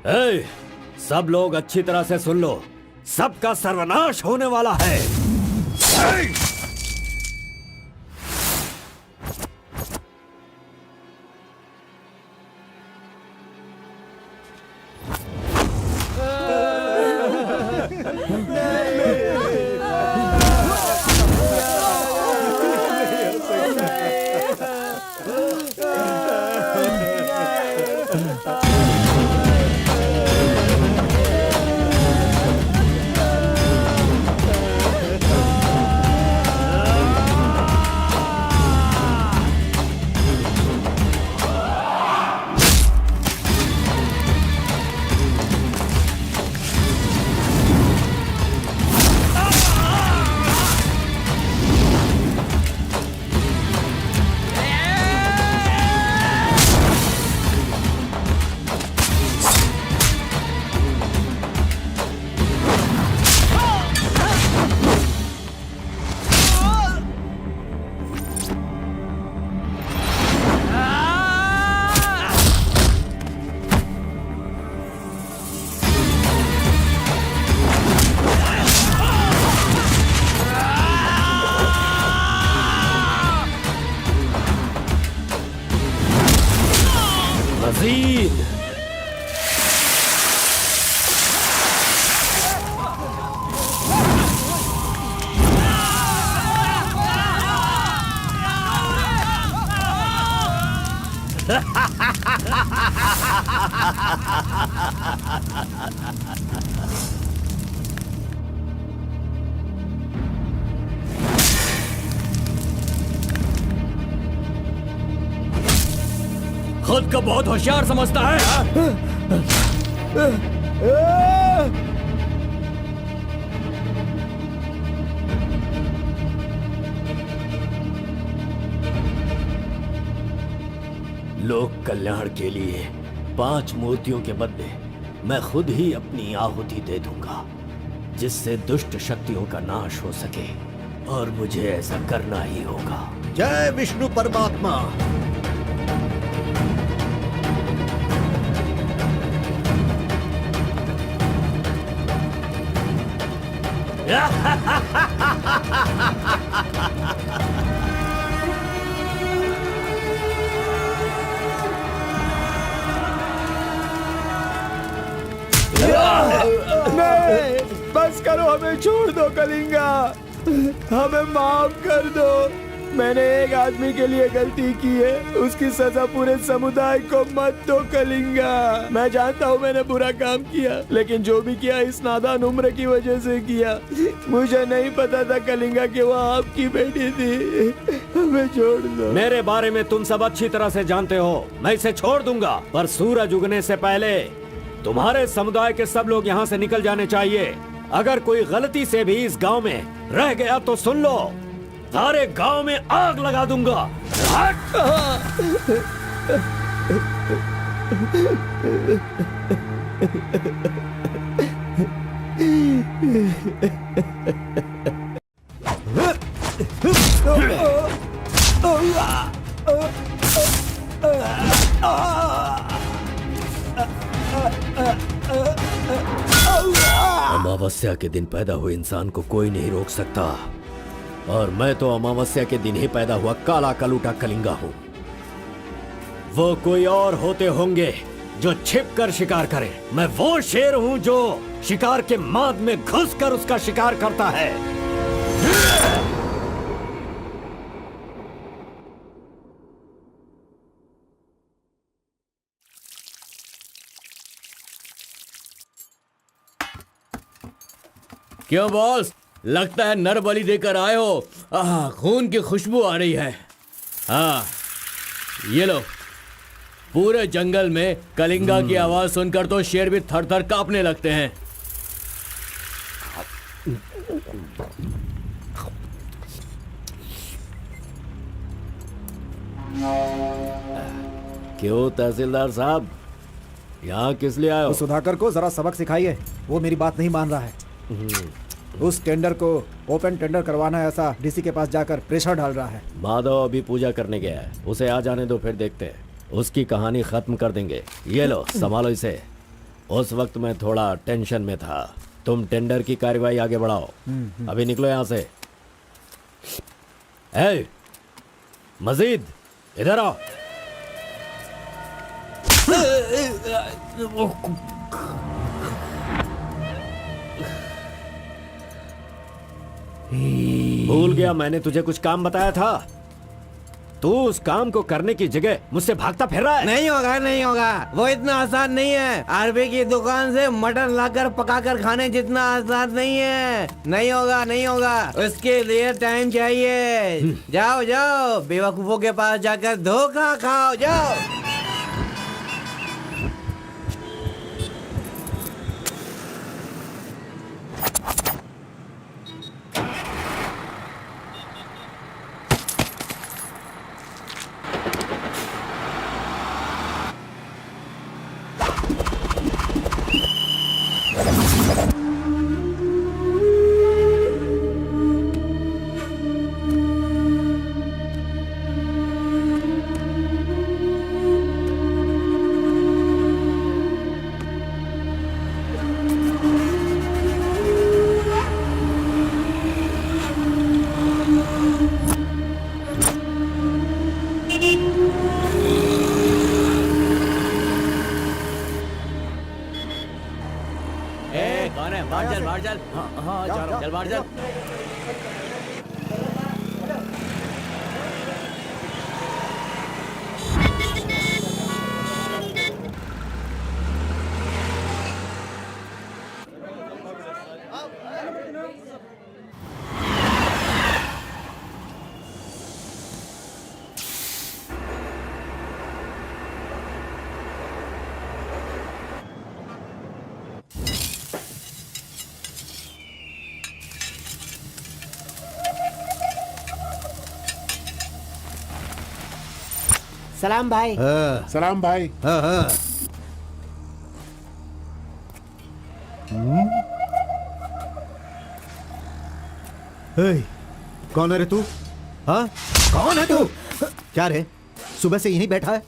ए, सब लोग अच्छी तरह से सुन लो, सबका सर्वनाश होने वाला है। मजीद खुद को बहुत होशियार समझता है। लोक कल्याण के लिए 5 मूर्तियों के बदले मैं खुद ही अपनी आहुति दे दूंगा, जिससे दुष्ट शक्तियों का नाश हो सके, और मुझे ऐसा करना ही होगा। जय विष्णु परमात्मा। नहीं, बस करो, हमें छोड़ दो कलिंगा, हमें माफ कर दो। मैंने एक आदमी के लिए गलती की है, उसकी सजा पूरे समुदाय को मत दो कलिंगा। मैं जानता हूँ मैंने बुरा काम किया, लेकिन जो भी किया इस नादान उम्र की वजह से किया। मुझे नहीं पता था कलिंगा कि वो आपकी बेटी थी। हमें छोड़ दो। मेरे बारे में तुम सब अच्छी तरह से जानते हो, मैं इसे छोड़ दूंगा, पर सूरज उगने से पहले तुम्हारे समुदाय के सब लोग यहाँ से निकल जाने चाहिए। अगर कोई गलती से भी इस गांव में रह गया तो सुन लो, सारे गांव में आग लगा दूंगा। अमावस्या के दिन पैदा हुए इंसान को कोई नहीं रोक सकता, और मैं तो अमावस्या के दिन ही पैदा हुआ काला कलूटा कलिंगा हूँ। वो कोई और होते होंगे जो छिप कर शिकार करे, मैं वो शेर हूँ जो शिकार के माद में घुसकर उसका शिकार करता है। क्यों बॉस, लगता है नर बलि देकर आए हो। खून की खुशबू आ रही है। हाँ, ये लो। पूरे जंगल में कलिंगा की आवाज सुनकर तो शेर भी थर थर कांपने लगते हैं। क्यों तहसीलदार साहब, यहाँ किस लिए आए हो? सुधाकर को जरा सबक सिखाइए, वो मेरी बात नहीं मान रहा है। उस टेंडर को ओपन टेंडर करवाना है, ऐसा डीसी के पास जाकर प्रेशर डाल रहा है। माधव अभी पूजा करने गया है, उसे आ जाने दो, फिर देखते हैं। उसकी कहानी खत्म कर देंगे। ये लो, संभालो इसे। उस वक्त मैं थोड़ा टेंशन में था। तुम टेंडर की कार्यवाही आगे बढ़ाओ। अभी निकलो यहां से। ए, मजीद इधर आओ। भूल गया मैंने तुझे कुछ काम बताया था? तू उस काम को करने की जगह मुझसे भागता फिर रहा है। नहीं होगा, नहीं होगा। वो इतना आसान नहीं है। अरबी की दुकान से मटन लाकर पकाकर खाने जितना आसान नहीं है। नहीं होगा, नहीं होगा। उसके लिए टाइम चाहिए। जाओ जाओ, बेवकूफों के पास जाकर धोखा खाओ। जाओ। कौन है? बाहर चल, बाहर चल। हाँ, चल बाहर चल। सलाम भाई। सलाम भाई। कौन है रे तू? हाँ, कौन है तू? क्या रे, सुबह से यहीं बैठा है?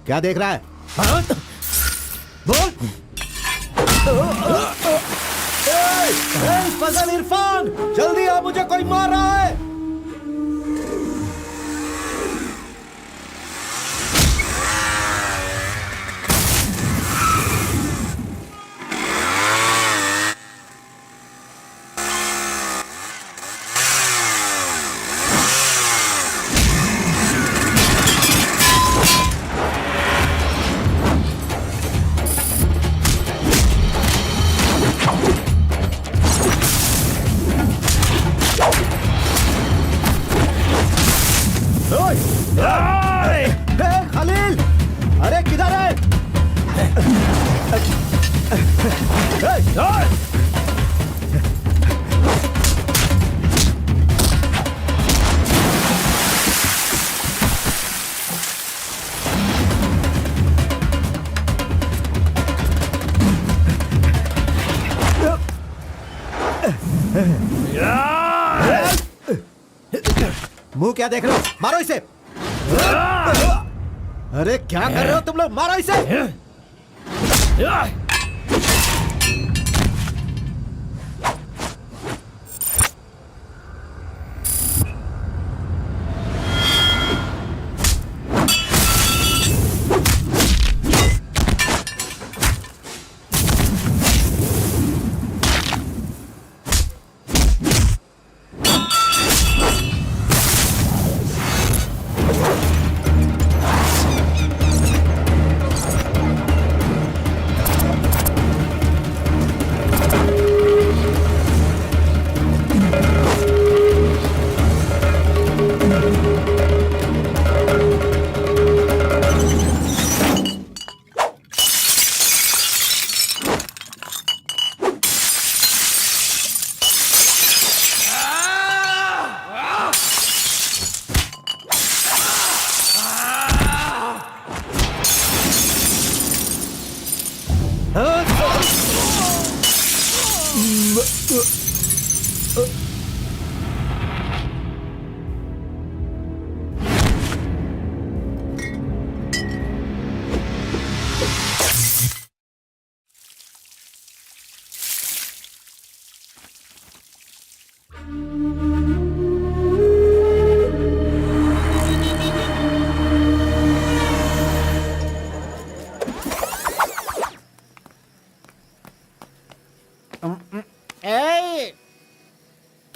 क्या देख रहा है? हाँ? बोल। फजल इरफान, जल्दी आ, मुझे कोई मार रहा है। खलील, अरे किधर है? मुंह क्या देख रहे हो? मारो इसे। अरे क्या कर रहे हो तुम लोग? मारो इसे।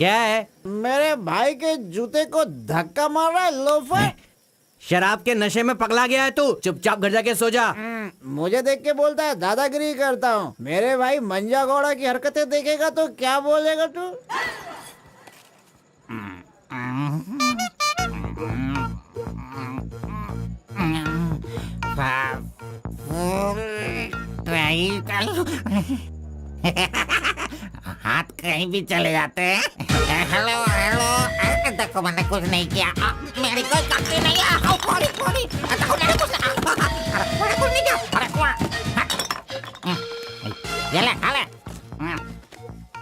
क्या है? मेरे भाई के जूते को धक्का मार रहा है लोफर। शराब के नशे में पगला गया है तू। चुपचाप घर जाके सो जा। मुझे देख के बोलता है दादागिरी करता हूँ। मेरे भाई मंजा गौड़ा की हरकतें देखेगा तो क्या बोलेगा तू? हाथ कहीं भी चले जाते हैं। हेलो हेलो, देखो मैंने कुछ नहीं किया। मेरी कोई गलती नहीं है। सॉरी सॉरी, देखो मैंने कुछ नहीं किया। अरे ये ले खा ले।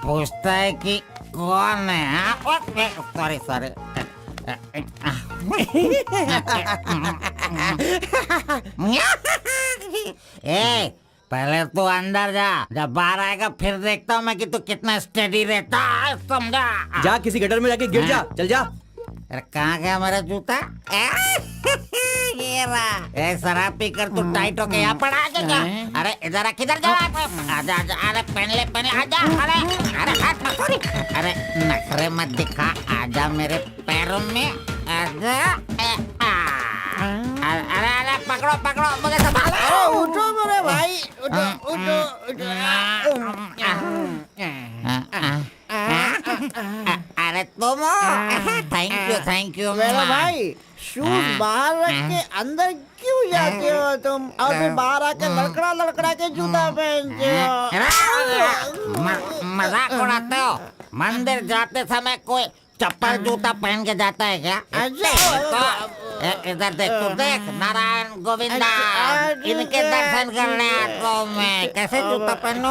पूछता है कि कौन है? Sorry sorry. ए, पहले तू अंदर जा, जब बाहर आएगा फिर देखता हूँ मैं कि तू कितना स्टेडी रहता है, समझा? जा किसी गटर में जाके गिर जा। चल जा। अरे कहाँ गया मेरा जूता? ये रहा। ए, शराब पी कर तू टाइट होके यहाँ पर आ जा। अरे इधर आ, किधर जा? आजा आजा, अरे पहन ले आजा। अरे हाथ मत छोड़ी। अरे नखरे मत दिखा, आजा मेरे पैरों में आजा। अरे अरे पकड़ो पकड़ो, मुझे संभालो। उठो मेरे भाई, उठो उठो उठो। अरे तुम थैंक यू मेरे भाई, शूज बाहर रख के अंदर क्यों जाते हो तुम? और फिर बाहर आके लड़खड़ा लड़खड़ा के जूता पहनते हो। मजाक उड़ाते हो? मंदिर जाते समय कोई चप्पल जूता पहन के जाता है क्या? इधर देख, तू देख, नारायण गोविंदा इनके दर्शन करने आता हूँ मैं। कैसे जूता पहनो?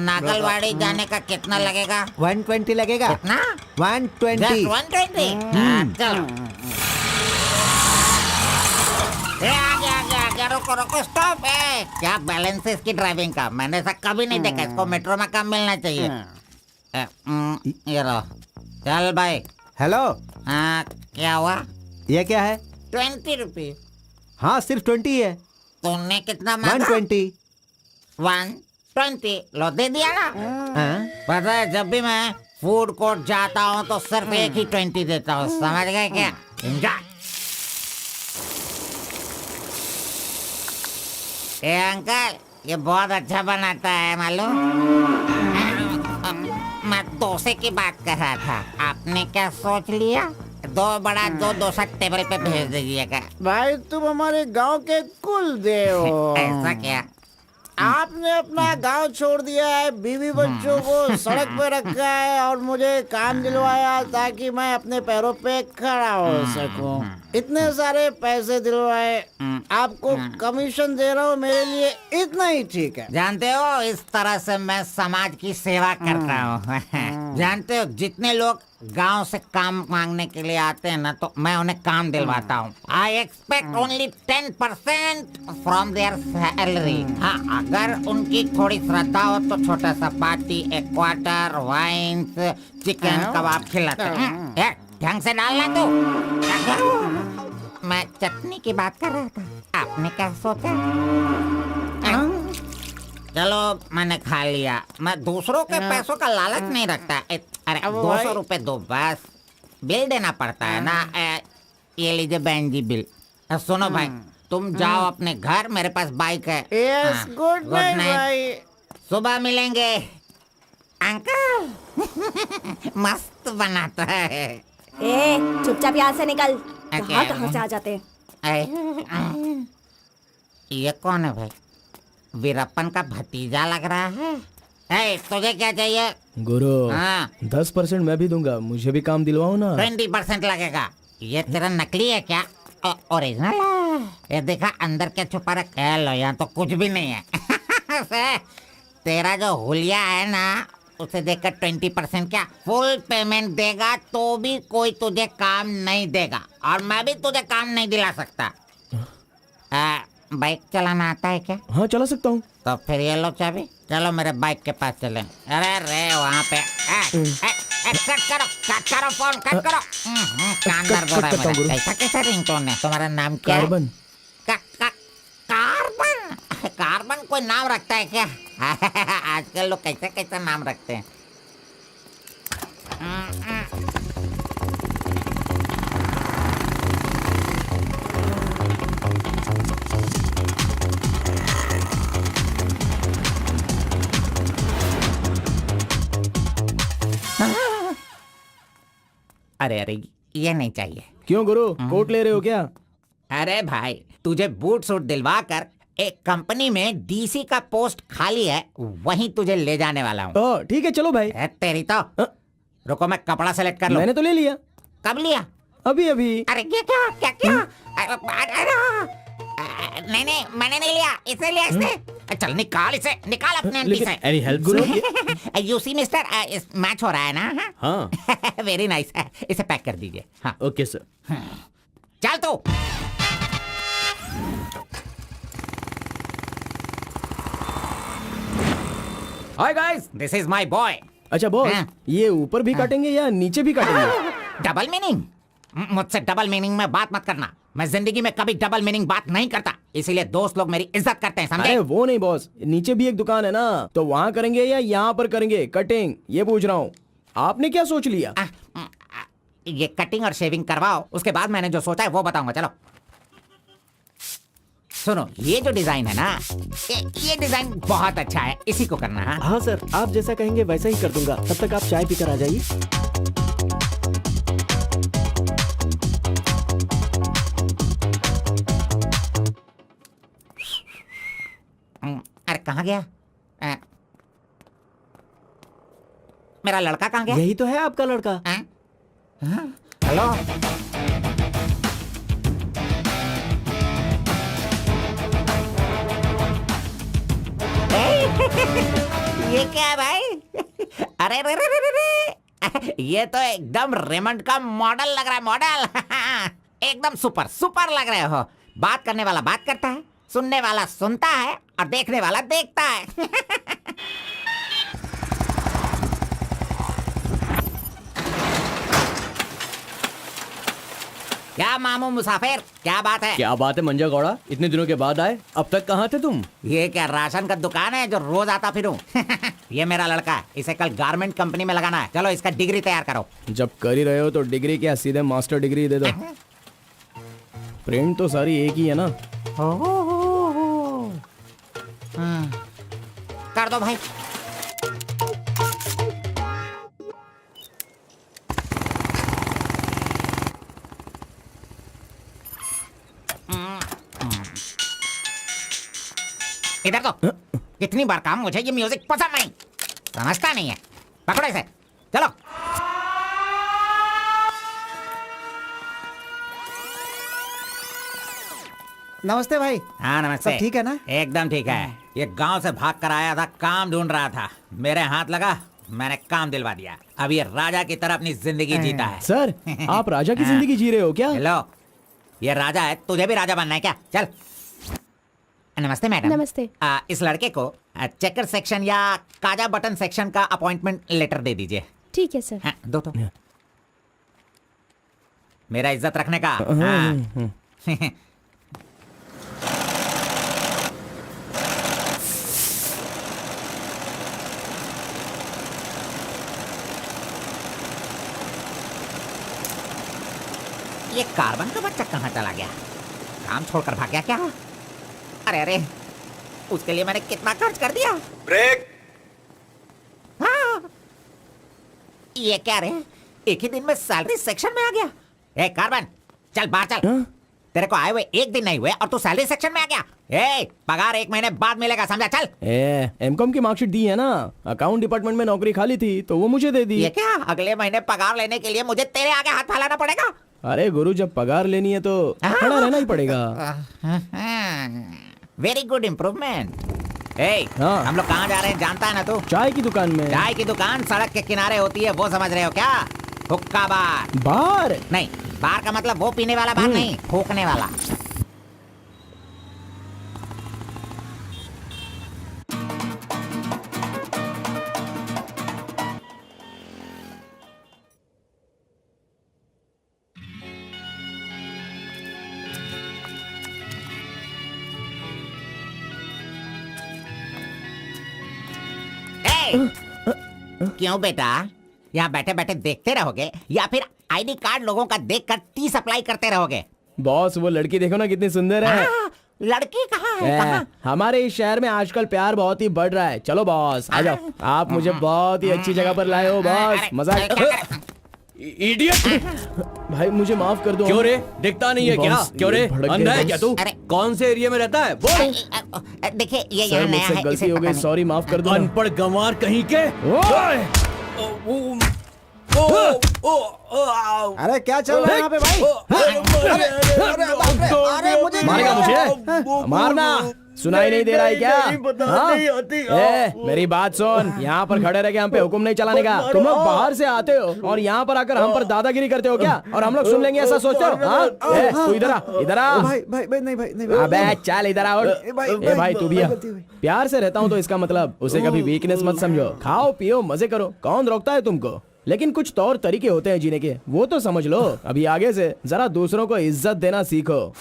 नागलवाड़ी जाने का कितना लगेगा? 120 लगेगा। कितना? 120। 120। चलो। आ गया, रुको, स्टॉप। क्या बैलेंस है इसकी ड्राइविंग का? मैंने ऐसा कभी नहीं देखा। इसको मेट्रो में काम मिलना चाहिए। ये लो, चल भाई। हेलो, हाँ, क्या हुआ? ये क्या है? 20 रुपीज। हाँ, सिर्फ 20 है। तूने कितना मांगा? 120। 120 लो, दे दिया ना। हाँ? पता है, जब भी मैं फूड कोर्ट जाता हूँ तो सिर्फ एक ही 20 देता हूँ, समझ गए क्या? एंजॉय। ए अंकल, ये बहुत अच्छा बनाता है मालूम। मैं डोसे की बात कर रहा था, आपने क्या सोच लिया? 2 बड़ा 2 डोसा टेबल पे भेज दीजिएगा। भाई तुम हमारे गांव के कुल देव हो। ऐसा क्या? आपने अपना गांव छोड़ दिया है, बीवी बच्चों को सड़क पे रखा है और मुझे काम दिलवाया ताकि मैं अपने पैरों पे खड़ा हो सकूं। इतने सारे पैसे दिलवाए, आपको कमीशन दे रहा हूँ, मेरे लिए इतना ही ठीक है। जानते हो, इस तरह से मैं समाज की सेवा करता हूँ। जानते हो, जितने लोग गांव से काम मांगने के लिए आते हैं ना, तो मैं उन्हें काम दिलवाता हूँ। I expect only 10% from there salary. हाँ, अगर उनकी थोड़ी श्रद्धा हो तो छोटा सा पार्टी, एक क्वार्टर, वाइन्स, चिकन कबाब खिलाते हैं। ढंग से डालना तू। मैं चटनी की बात कर रहा था, आपने क्या सोचा? चलो, मैंने खा लिया। मैं दूसरों के पैसों का लालच नहीं रखता। अरे 200 रुपए दो बस, बिल देना पड़ता है ना। ये लीजिए बहन जी बिल। सुनो भाई, तुम जाओ अपने घर, मेरे पास बाइक है। यस, गुड नाइट भाई। सुबह मिलेंगे। अंकल मस्त बनाता है। ए, चुपचाप यहाँ से निकल। क्या? कहाँ से आ जाते हैं? ये कौन है भाई? वीरप्पन का भतीजा लग रहा है। तुझे क्या चाहिए? गुरु, हाँ, 10% मैं भी दूंगा, मुझे भी काम दिलवाओ ना। 20% लगेगा। ये तेरा नकली है क्या? ओरिजिनल है। ये देखा अंदर क्या छुपा रखा है? लो, यहाँ तो कुछ भी नहीं है। तेरा जो हुलिया है ना, उसे देखकर 20% क्या फुल पेमेंट देगा तो भी कोई तुझे काम नहीं देगा, और मैं भी तुझे काम नहीं दिला सकता। बाइक चलाना आता है क्या? हाँ, चला सकता हूँ। तो फिर ये लो चाबी, चलो मेरे बाइक के पास चलें। अरे रे वहाँ पे कट करो फोन, कट करो। कान दर्द हो रहा है मेरा। ऐसा कैसा रिंगटोन है? तुम्हारा नाम क्या है? कार्बन। कार्बन? कार्बन कोई नाम रखता है क्या? आजकल लोग कैसे कैसे नाम रखते हैं। अरे अरे, ये नहीं चाहिए। क्यों गुरु, कोट ले रहे हो क्या? अरे भाई, तुझे बूट सूट दिलवा कर एक कंपनी में डीसी का पोस्ट खाली है, वहीं तुझे ले जाने वाला हूँ। ओ ठीक है, चलो भाई। तेरी तो रुको, मैं कपड़ा सेलेक्ट कर लूं। मैंने तो ले लिया। कब लिया? अभी अभी। अरे ये क्या क्या क्या? नहीं नहीं, मैंने नहीं लिया, इसने लिया इसने। चल निकाल इसे, निकाल अपने एंटी से। Any help sir? You see mister, match हो रहा है ना? हाँ। वेरी नाइस, इसे पैक कर दीजिए। हाँ ओके सर। चल तू। Hi guys. This is my boy. अच्छा बॉस, हाँ। ये ऊपर भी काटेंगे या नीचे भी काटेंगे? Double meaning? मुझसे डबल मीनिंग में बात मत करना। मैं जिंदगी में कभी डबल मीनिंग बात नहीं करता, इसीलिए दोस्त लोग मेरी इज्जत करते हैं, समझे? अरे वो नहीं बॉस, नीचे भी एक दुकान है ना, तो वहाँ करेंगे या यहाँ पर करेंगे कटिंग, ये पूछ रहा हूँ। आपने क्या सोच लिया? ये कटिंग और शेविंग करवाओ, उसके बाद मैंने जो सोचा है वो बताऊंगा। चलो सुनो, ये जो डिजाइन है ना, ये डिजाइन बहुत अच्छा है, इसी को करना है। हाँ सर, आप जैसा कहेंगे वैसा ही कर दूंगा। तब तक आप चाय पीकर आ जाइए। अरे कहाँ गया? मेरा लड़का कहाँ गया? यही तो है आपका लड़का। हेलो। ये क्या है भाई? अरे रे रे रे रे, ये तो एकदम रेमंड का मॉडल लग रहा है, मॉडल। एकदम सुपर सुपर लग रहे हो। बात करने वाला बात करता है, सुनने वाला सुनता है और देखने वाला देखता है। क्या मामू मुसाफिर, क्या बात है? क्या बात है मंजा गौड़ा, इतने दिनों के बाद आए? अब तक कहाँ थे तुम? ये क्या राशन का दुकान है जो रोज आता फिरूं? ये मेरा लड़का है, इसे कल गारमेंट कंपनी में लगाना है। चलो इसका डिग्री तैयार करो। जब कर ही रहे हो तो डिग्री क्या, सीधे मास्टर डिग्री दे दो। प्रिंट तो सारी एक ही है ना। कर दो भाई। इधर तो कितनी बार कहा, मुझे ये म्यूजिक पसंद नहीं, समझता नहीं है। पकड़ो इसे, चलो। नमस्ते भाई। हाँ नमस्ते। सब ठीक है ना? एकदम ठीक है। ये गांव से भाग कर आया था, काम ढूंढ रहा था, मेरे हाथ लगा, मैंने काम दिलवा दिया। अब ये राजा की तरह अपनी जिंदगी जीता है। सर, आप राजा की जिंदगी जी रहे हो क्या? हेलो, ये राजा है, तुझे भी राजा बनना है क्या? चल। नमस्ते मैडम। नमस्ते। इस लड़के को चेकर सेक्शन या काजा बटन सेक्शन का अपॉइंटमेंट लेटर दे दीजिए। ठीक है सर। हाँ, दो तो। मेरा इज्जत रखने का। हाँ। ये कार्बन का बच्चा कहाँ चला गया? काम छोड़कर भाग गया क्या? अरे अरे, उसके लिए मैंने कितना खर्च कर दिया। ब्रेक। हाँ। ये क्या रे, एक ही दिन में सैलरी सेक्शन में आ गया। ए कार्बन, चल बाहर चल। तेरे को आए हुए एक दिन नहीं हुए और तू सैलरी सेक्शन में आ गया। ए, पगार 1 महीने बाद मिलेगा, समझा? चल। एमकॉम की मार्कशीट दी है ना, अकाउंट डिपार्टमेंट में नौकरी खाली थी तो वो मुझे दे दी। ये क्या, अगले महीने पगार लेने के लिए मुझे तेरे आगे हाथ फैलाना पड़ेगा? अरे गुरु, जब पगार लेनी है तो खड़ा रहना ही पड़ेगा। Very good improvement. ए, हाँ। हम लोग कहाँ जा रहे हैं जानता है ना तू? चाय की दुकान में। चाय की दुकान सड़क के किनारे होती है, वो समझ रहे हो क्या? हुक्का बार। बार नहीं, बार का मतलब वो पीने वाला बार नहीं, फूकने वाला। क्यों बेटा, यहाँ बैठे बैठे देखते रहोगे या फिर आईडी कार्ड लोगों का देखकर टी सप्लाई करते रहोगे? बॉस वो लड़की देखो ना कितनी सुंदर है। लड़की कहाँ है? कहाँ? हमारे इस शहर में आजकल प्यार बहुत ही बढ़ रहा है। चलो बॉस आ जाओ, आप मुझे बहुत ही अच्छी जगह पर लाए हो बॉस। मजा इडियट! भाई मुझे माफ कर दो। क्यों रे, दिखता नहीं है क्या? बॉस, क्यों रे, ये भड़क अंधा गए है क्या तू? अरे। कौन से एरिया में रहता है बोल? देखिए ये सर यहाँ नया मुझसे है, गलती इसे हो पता गई, नहीं। सॉरी माफ कर दो। अनपढ़ गंवार कहीं के। अरे क्या चल रहा है यहाँ पे भाई? अरे मुझे मारेगा मुझे? मारना सुनाई नहीं दे रहा है क्या? हाँ? मेरी बात सुन, यहाँ पर खड़े रह के हम पे हुक्म नहीं चलाने का। तुम लोग बाहर से आते हो और यहाँ पर आकर हम पर दादागिरी करते हो क्या? और हम लोग सुन लेंगे ऐसा सोचते हो? हाँ? तू इधर आ, इधर आ। भाई भाई भाई नहीं भाई नहीं अबे चल इधर आ। ए भाई तू भी आ। प्यार से रहता हूँ तो इसका मतलब उसे कभी वीकनेस मत समझो। खाओ पियो मजे करो, कौन रोकता है तुमको? लेकिन कुछ तौर तरीके होते हैं जीने के, वो तो समझ लो। अभी आगे से जरा दूसरों को इज्जत देना सीखो।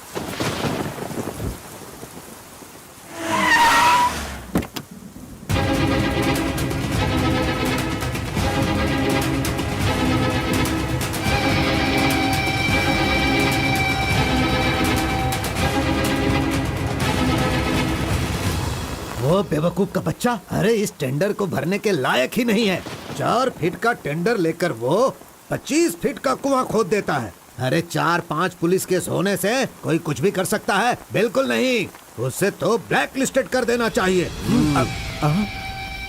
वो बेवकूफ का बच्चा, अरे इस टेंडर को भरने के लायक ही नहीं है। 4 फीट का टेंडर लेकर वो 25 फीट का कुआं खोद देता है। अरे 4-5 पुलिस केस होने से कोई कुछ भी कर सकता है? बिल्कुल नहीं, उसे तो ब्लैक लिस्टेड कर देना चाहिए।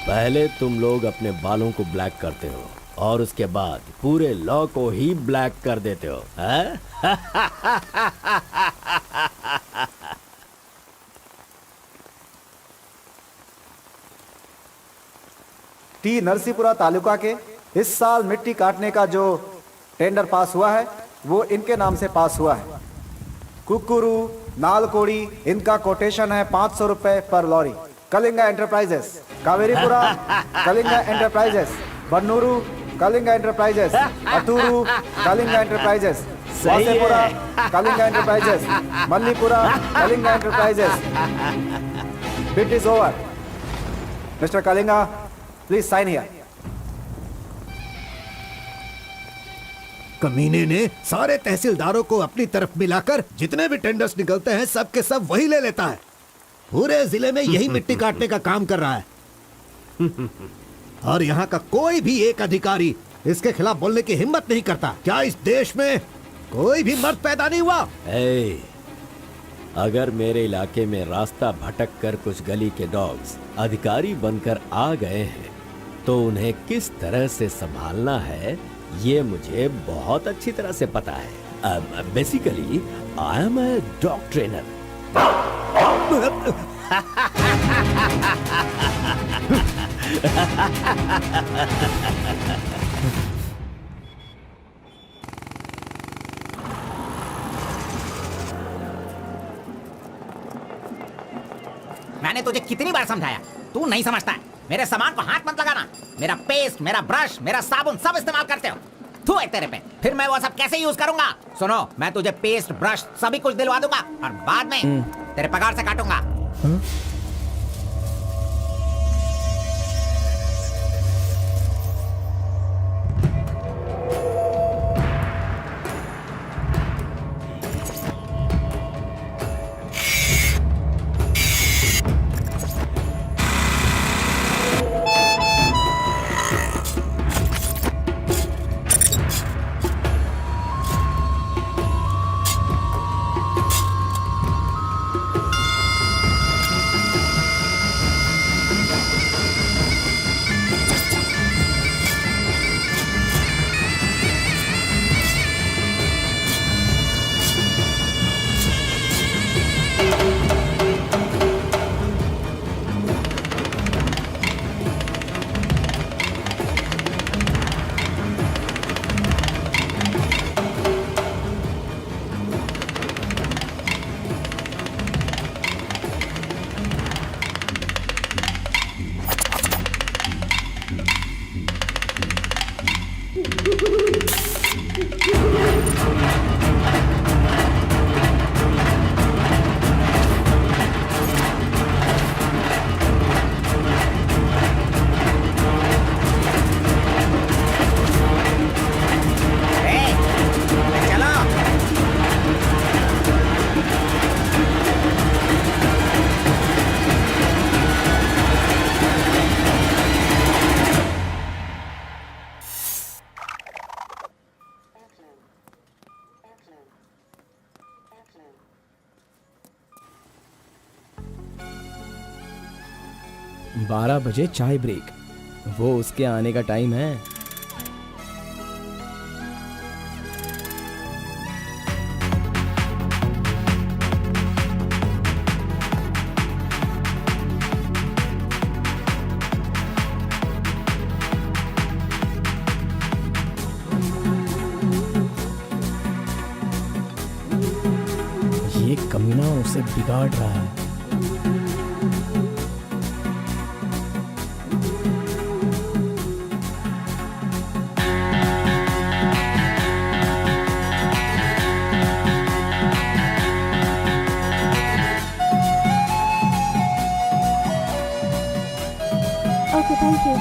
पहले तुम लोग अपने बालों को ब्लैक करते हो और उसके बाद पूरे लॉ को ही ब्लैक कर देते हो, हैं? टी नरसीपुरा तालुका के इस साल मिट्टी काटने का जो टेंडर पास हुआ है वो इनके नाम से पास हुआ है। कुकुरू, नालकोड़ी, इनका कोटेशन है 500 रुपए पर lorry. Kalinga enterprises, Kaveripura Kalinga enterprises, Bannuru Kalinga enterprises, Aturu Kalinga enterprises, Vasepura Kalinga enterprises, Mallipura Kalinga enterprises. Bid is over. Mister Kalinga, please sign here. कमीने ने सारे तहसीलदारों को अपनी तरफ मिलाकर जितने भी टेंडर्स निकलते हैं सब के सब वही ले लेता है। पूरे जिले में यही मिट्टी काटने का काम कर रहा है। और यहाँ का कोई भी एक अधिकारी इसके खिलाफ बोलने की हिम्मत नहीं करता। क्या इस देश में कोई भी मर्द पैदा नहीं हुआ? अगर मेरे इलाके में रास्ता भटक कर कुछ गली के डॉग्स अधिकारी बनकर आ गए हैं तो उन्हें किस तरह से संभालना है ये मुझे बहुत अच्छी तरह से पता है। Basically I am a dog trainer. मैंने तुझे कितनी बार समझाया, तू नहीं समझता है। मेरे सामान को हाथ मत लगाना। मेरा पेस्ट, मेरा ब्रश, मेरा साबुन सब इस्तेमाल करते हो। थू है तेरे पे, फिर मैं वो सब कैसे यूज करूंगा? सुनो, मैं तुझे पेस्ट, ब्रश सभी कुछ दिलवा दूंगा और बाद में तेरे पगार से काटूंगा। 12 बजे चाय ब्रेक, वो उसके आने का टाइम है। ये कमीना उसे बिगाड़ रहा है। Okay, thank you.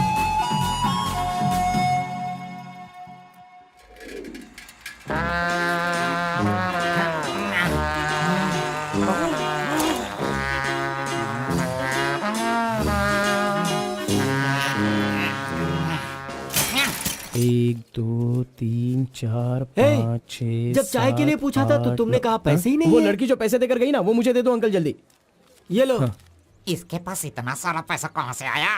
एक, दो, तीन, चार, हे, पाँच, छः, जब चाय के लिए सात, पूछा था तो आठ, तुमने नौ- कहा पैसे ही नहीं वो है। लड़की जो पैसे देकर गई ना, वो मुझे दे दो अंकल जल्दी। ये लो। इसके पास इतना सारा पैसा कहाँ से आया?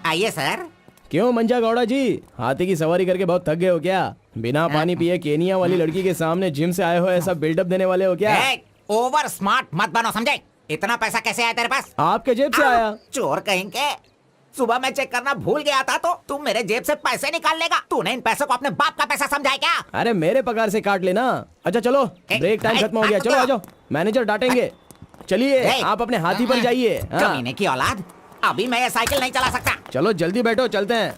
आइए सर। क्यों मंजा गौड़ा जी, हाथी की सवारी करके बहुत थक गए हो क्या? बिना पानी पिए केनिया वाली लड़की के सामने जिम से आए हो, ऐसा बिल्डअप देने वाले हो क्या? ओवर स्मार्ट मत बनो, समझे? इतना पैसा कैसे आया तेरे पास? आपके जेब से आया। चोर कहेंगे। सुबह मैं चेक करना भूल गया था तो तू मेरे जेब से पैसे निकाल लेगा। तूने इन पैसों को अपने बाप का पैसा समझा है क्या? अरे मेरे पगार से काट लेना। अच्छा चलो, ब्रेक टाइम खत्म हो गया, चलो आ जाओ, मैनेजर डांटेंगे। चलिए आप अपने हाथी पर जाइए। हाँ। कमीने की औलाद, अभी मैं ये साइकिल नहीं चला सकता। चलो जल्दी बैठो, चलते हैं।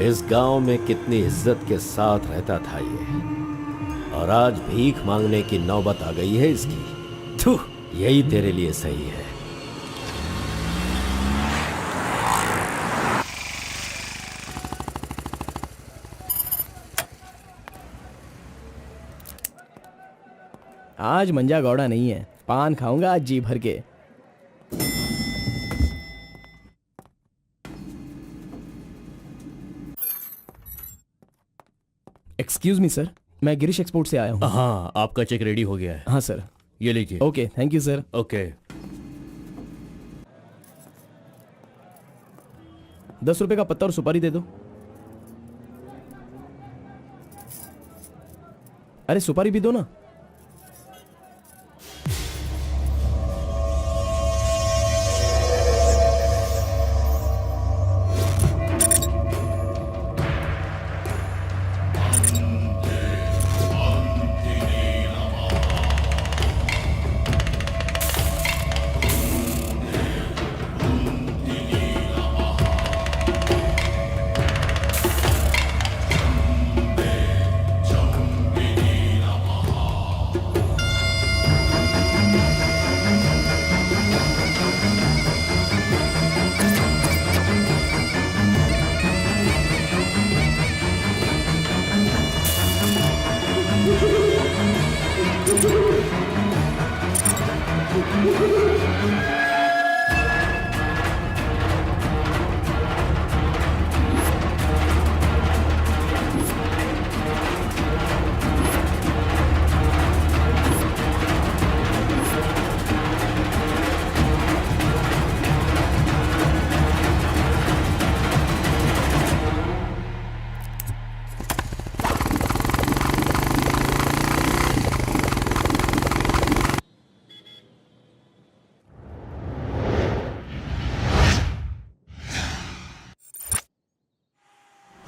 इस गांव में कितनी इज्जत के साथ रहता था ये, और आज भीख मांगने की नौबत आ गई है इसकी। थू, यही तेरे लिए सही है। आज मंजा गौड़ा नहीं है, पान खाऊंगा आज जी भर के। एक्सक्यूज मी सर, मैं गिरीश एक्सपोर्ट से आया हूँ। हाँ, आपका चेक रेडी हो गया है। हाँ सर। ये लीजिए। Okay, thank you sir. Okay. 10 रुपए का पत्ता और सुपारी दे दो। अरे सुपारी भी दो ना।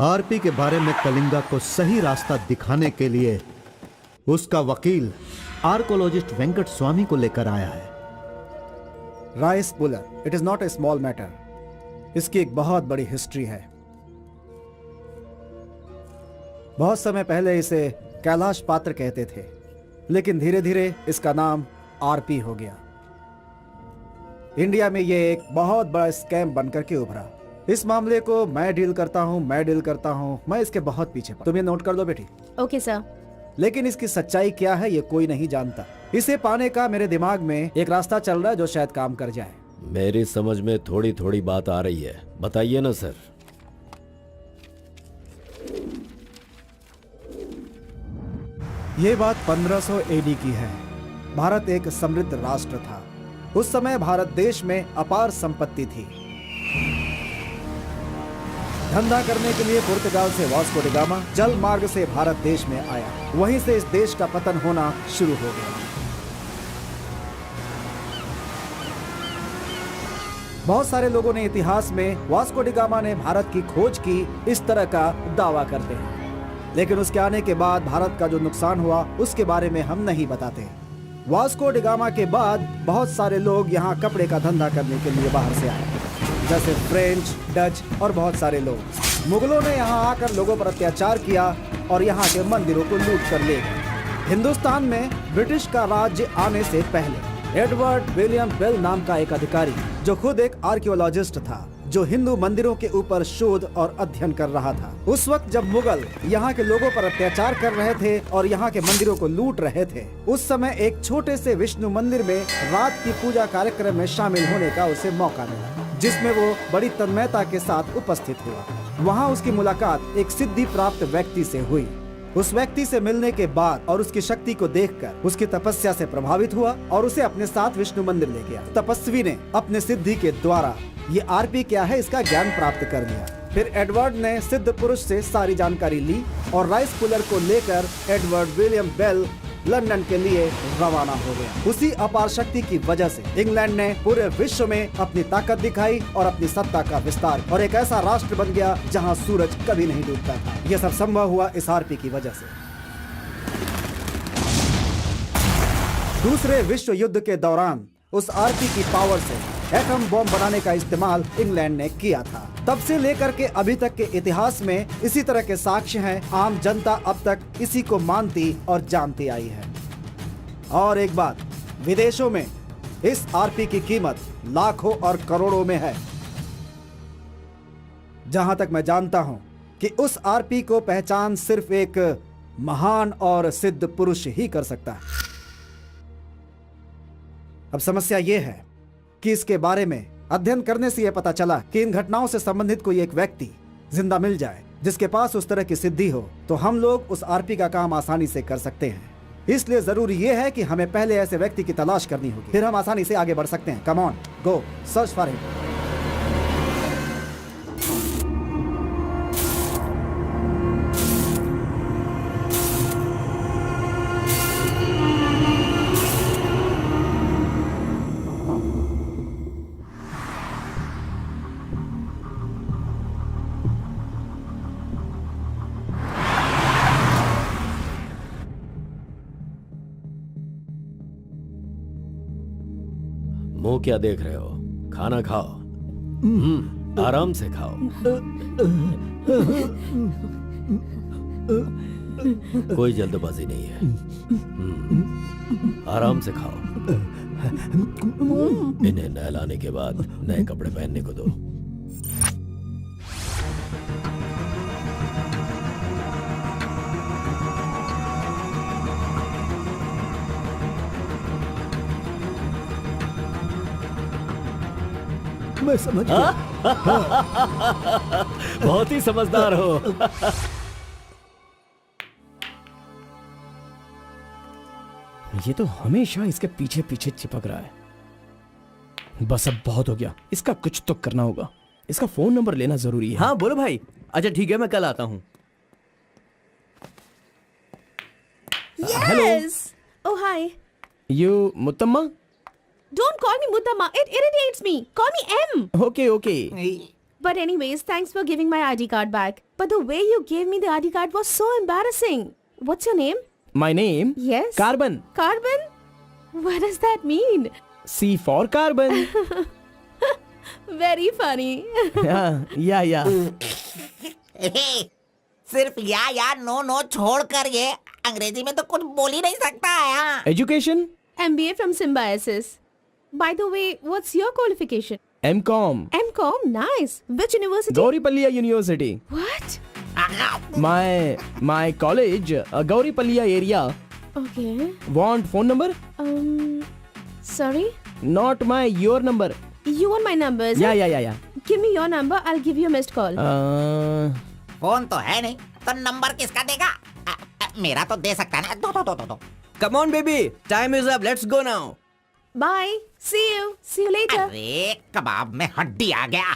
आरपी के बारे में कलिंगा को सही रास्ता दिखाने के लिए उसका वकील आर्कोलॉजिस्ट वेंकट स्वामी को लेकर आया है। Rice puller, it is not a small matter. इसकी एक बहुत बड़ी हिस्ट्री है। बहुत समय पहले इसे कैलाश पात्र कहते थे। लेकिन धीरे धीरे इसका नाम आरपी हो गया। इंडिया में ये एक बहुत बड़ा स्कैम बनकर के उभरा। इस मामले को मैं डील करता हूँ, मैं इसके बहुत पीछे। तुम ये नोट कर दो बेटी। Okay sir. लेकिन इसकी सच्चाई क्या है ये कोई नहीं जानता। इसे पाने का मेरे दिमाग में एक रास्ता चल रहा है जो शायद काम कर जाए। मेरी समझ में थोड़ी थोड़ी बात आ रही है, बताइए ना सर। ये बात 1500 एडी की है। भारत एक समृद्ध राष्ट्र था। उस समय भारत देश में अपार संपत्ति थी। धंधा करने के लिए पुर्तगाल से वास्को डी गामा जल मार्ग से भारत देश में आया। वहीं से इस देश का पतन होना शुरू हो गया। बहुत सारे लोगों ने इतिहास में वास्को डी गामा ने भारत की खोज की इस तरह का दावा करते हैं, लेकिन उसके आने के बाद भारत का जो नुकसान हुआ उसके बारे में हम नहीं बताते। वास्को डी गामा के बाद बहुत सारे लोग यहाँ कपड़े का धंधा करने के लिए बाहर से आए, जैसे फ्रेंच, डच और बहुत सारे लोग। मुगलों ने यहाँ आकर लोगों पर अत्याचार किया और यहाँ के मंदिरों को लूट कर ले गए। हिंदुस्तान में ब्रिटिश का राज्य आने से पहले एडवर्ड विलियम बेल नाम का एक अधिकारी, जो खुद एक आर्कियोलॉजिस्ट था, जो हिंदू मंदिरों के ऊपर शोध और अध्ययन कर रहा था। उस वक्त जब मुगल यहाँ के लोगों पर अत्याचार कर रहे थे और यहाँ के मंदिरों को लूट रहे थे, उस समय एक छोटे से विष्णु मंदिर में रात की पूजा कार्यक्रम में शामिल होने का उसे मौका मिला, जिसमें वो बड़ी तन्मयता के साथ उपस्थित हुआ। वहाँ उसकी मुलाकात एक सिद्धि प्राप्त व्यक्ति से हुई। उस व्यक्ति से मिलने के बाद और उसकी शक्ति को देखकर उसकी तपस्या से प्रभावित हुआ और उसे अपने साथ विष्णु मंदिर ले गया। तपस्वी ने अपने सिद्धि के द्वारा ये आरपी क्या है इसका ज्ञान प्राप्त कर लिया। फिर एडवर्ड ने सिद्ध पुरुष से सारी जानकारी ली और राइस कूलर को लेकर एडवर्ड विलियम बेल लंदन के लिए रवाना हो गया। उसी अपार शक्ति की वजह से इंग्लैंड ने पूरे विश्व में अपनी ताकत दिखाई और अपनी सत्ता का विस्तार, और एक ऐसा राष्ट्र बन गया जहां सूरज कभी नहीं डूबता था। यह सब संभव हुआ इस आरपी की वजह से। दूसरे विश्व युद्ध के दौरान उस आरपी की पावर से एटम बॉम्ब बनाने का इस्तेमाल इंग्लैंड ने किया था। तब से लेकर के अभी तक के इतिहास में इसी तरह के साक्ष्य हैं। आम जनता अब तक इसी को मानती और जानती आई है। और एक बात, विदेशों में इस आरपी की कीमत लाखों और करोड़ों में है। जहां तक मैं जानता हूं कि उस आरपी को पहचान सिर्फ एक महान और सिद्ध पुरुष ही कर सकता है। अब समस्या यह है कि इसके बारे में अध्ययन करने से यह पता चला कि इन घटनाओं से संबंधित कोई एक व्यक्ति जिंदा मिल जाए जिसके पास उस तरह की सिद्धि हो, तो हम लोग उस आरपी का काम आसानी से कर सकते हैं। इसलिए जरूरी यह है कि हमें पहले ऐसे व्यक्ति की तलाश करनी होगी, फिर हम आसानी से आगे बढ़ सकते हैं। Come on, go search for him. मुंह क्या देख रहे हो? खाना खाओ। आराम से खाओ। कोई जल्दबाजी नहीं है। आराम से खाओ। इन्हें नहलाने के बाद नए कपड़े पहनने को दो। मैं समझ गया। बहुत ही समझदार हो। ये तो हमेशा इसके पीछे पीछे चिपक रहा है। बस अब बहुत हो गया, इसका कुछ तो करना होगा। इसका फोन नंबर लेना जरूरी है। हाँ बोलो भाई। अच्छा ठीक है, मैं कल आता हूँ। Yes. Oh hi. You Muthamma? Don't call me Mutamma. It irritates me. Call me M. Okay okay. But anyways, thanks for giving my ID card back. But the way you gave me the ID card was so embarrassing. What's your name? My name? Yes. Carbon. Carbon? What does that mean? C for carbon. Very funny. या सिर्फ या no no छोड़ कर ये अंग्रेजी में तो कुछ बोल ही नहीं सकता है। हाँ। Education? MBA from Symbiosis. By the way, what's your qualification? M.Com. MCom, nice. Which university? Gauripalliya University. What? My college, Gauripalliya area. Okay. Want phone number? Sorry? Not your number. You want my number, is it? Yeah. Give me your number, I'll give you a missed call. Phone तो है नहीं, तो number किसका देगा? मेरा तो दे सकता है ना। दो। Come on, baby. Time is up. Let's go now. Bye. See you. See you later. अरे कबाब में हड्डी आ गया।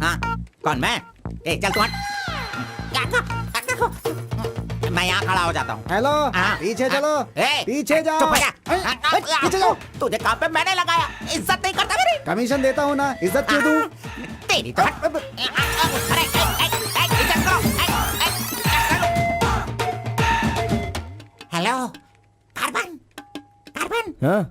हाँ, कौन मैं? ए, चल तू हट। मैं यहाँ खड़ा हो जाता हूँ। हेलो, हाँ, पीछे चलो। ए, पीछे जाओ। चुप हो जा। पीछे जाओ। तुझे काम पे मैंने लगाया, इज्जत नहीं करता मेरी। कमीशन देता हूँ ना, इज्जत क्यों दूँ? तेरी तो हट। अरे, इज्जत करो। Hello, carbon. हाँ?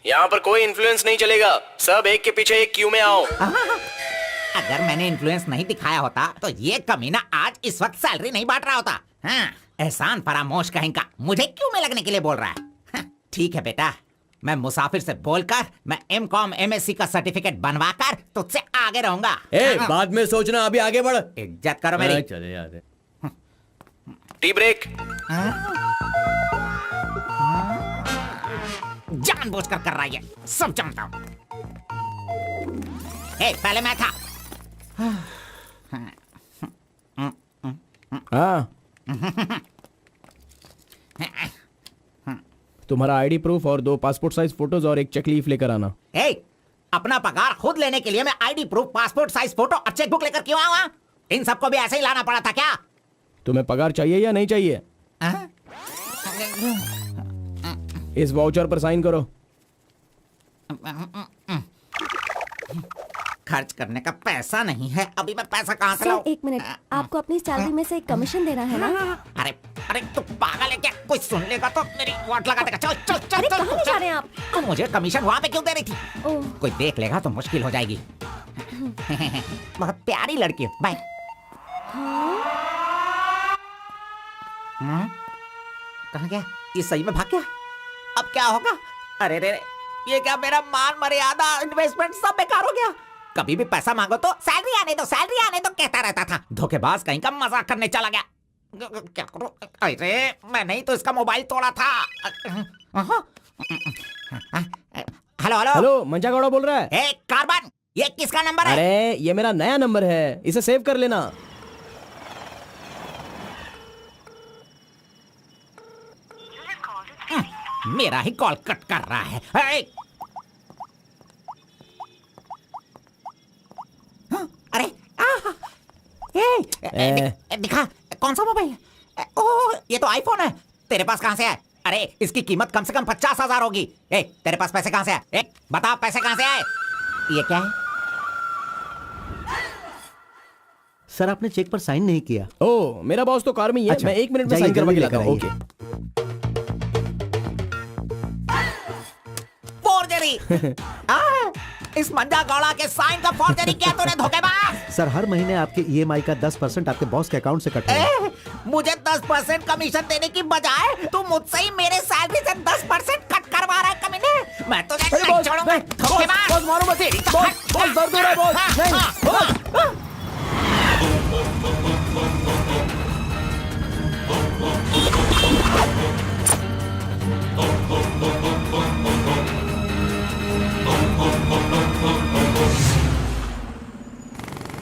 यहाँ पर कोई इन्फ्लुएंस नहीं चलेगा। सब एक के पीछे एक क्यू में आओ। अगर मैंने इन्फ्लुएंस नहीं दिखाया होता तो ये कमीना आज इस वक्त सैलरी नहीं बांट रहा होता। हाँ, एहसान फरामोश कहीं का मुझे क्यों में लगने के लिए बोल रहा है? हाँ, ठीक है बेटा, मैं मुसाफिर से बोलकर मैं M.Com MSc का सर्टिफिकेट बनवाकर तुझसे आगे रहूंगा। हाँ, बाद में सोचना, अभी आगे बढ़। इज्जत करो मेरी। चले यार। Tea break. जानबूझकर कर रहा है ये, सब जानता हूँ। पहले मैं था। हाँ। तुम्हारा आईडी प्रूफ और 2 पासपोर्ट साइज फोटोज और एक चेक लीफ लेकर आना। अपना पगार खुद लेने के लिए मैं ID proof, passport size photo और चेकबुक लेकर क्यों आऊंगा? इन सबको भी ऐसे ही लाना पड़ा था क्या? तुम्हें पगार चाहिए या नहीं चाहिए? इस वाउचर पर साइन करो। खर्च करने का पैसा नहीं है, अभी मैं पैसा कहाँ से सर लाऊं? 1 मिनट, आपको अपनी सैलरी में से एक कमीशन देना है ना? अरे तू पागल है क्या? कोई सुन लेगा तो मेरी वाट लगा देगा। चल अरे कहाँ ले जा रहे हैं आप? तो मुझे कमीशन वहाँ पे क्यों दे रही थी? ओह, कोई देख लेगा तो मुश्किल हो जाएगी। बहुत प्यारी लड़की है। बाय। कहाँ गया? ये सही में भाग गया? अब क्या होगा? अरे रे, ये क्या मेरा मान मर्यादा इन्वेस्टमेंट सब बेकार हो गया? कभी भी पैसा मांगो तो सैलरी आने दो कहता रहता था। धोखेबाज कहीं का मजाक करने चला गया। क्या करूं? अरे मैंने ही तो इसका मोबाइल तोड़ा था। हेलो, मंचा गौड़ा बोल रहा है। ए कार्बन, ये किसका नंबर है? अरे ये मेरा नया नंबर है, इसे सेव कर लेना। मेरा ही कॉल कट कर रहा है। अरे दिखा, कौन सा मोबाइल है? ओह, ये तो आईफोन है। तेरे पास कहां से है? अरे इसकी कीमत कम से कम 50,000 होगी। तेरे पास पैसे कहां से आए? बता, पैसे कहां से आए? ये क्या है? सर आपने चेक पर साइन नहीं किया। ओ, मेरा बॉस तो कार में ही है। मैं 1 मिनट में साइन करवा के लाता हूँ। ओके। फोर्जरी। इस मंजा गौड़ा के साइन का फोर्जरी किया तूने, धोखेबाज। सर हर महीने आपके EMI का 10% आपके बॉस के अकाउंट से कटता है। मुझे 10% कमीशन देने की बजाय तू मुझसे ही मेरे सैलरी से 10% कट करवा रहा है कमीने। मैं तो नहीं छोड़ूंगा। धोखेबाज। बॉस मारो मत। बॉस दर्द हो रहा है बॉस।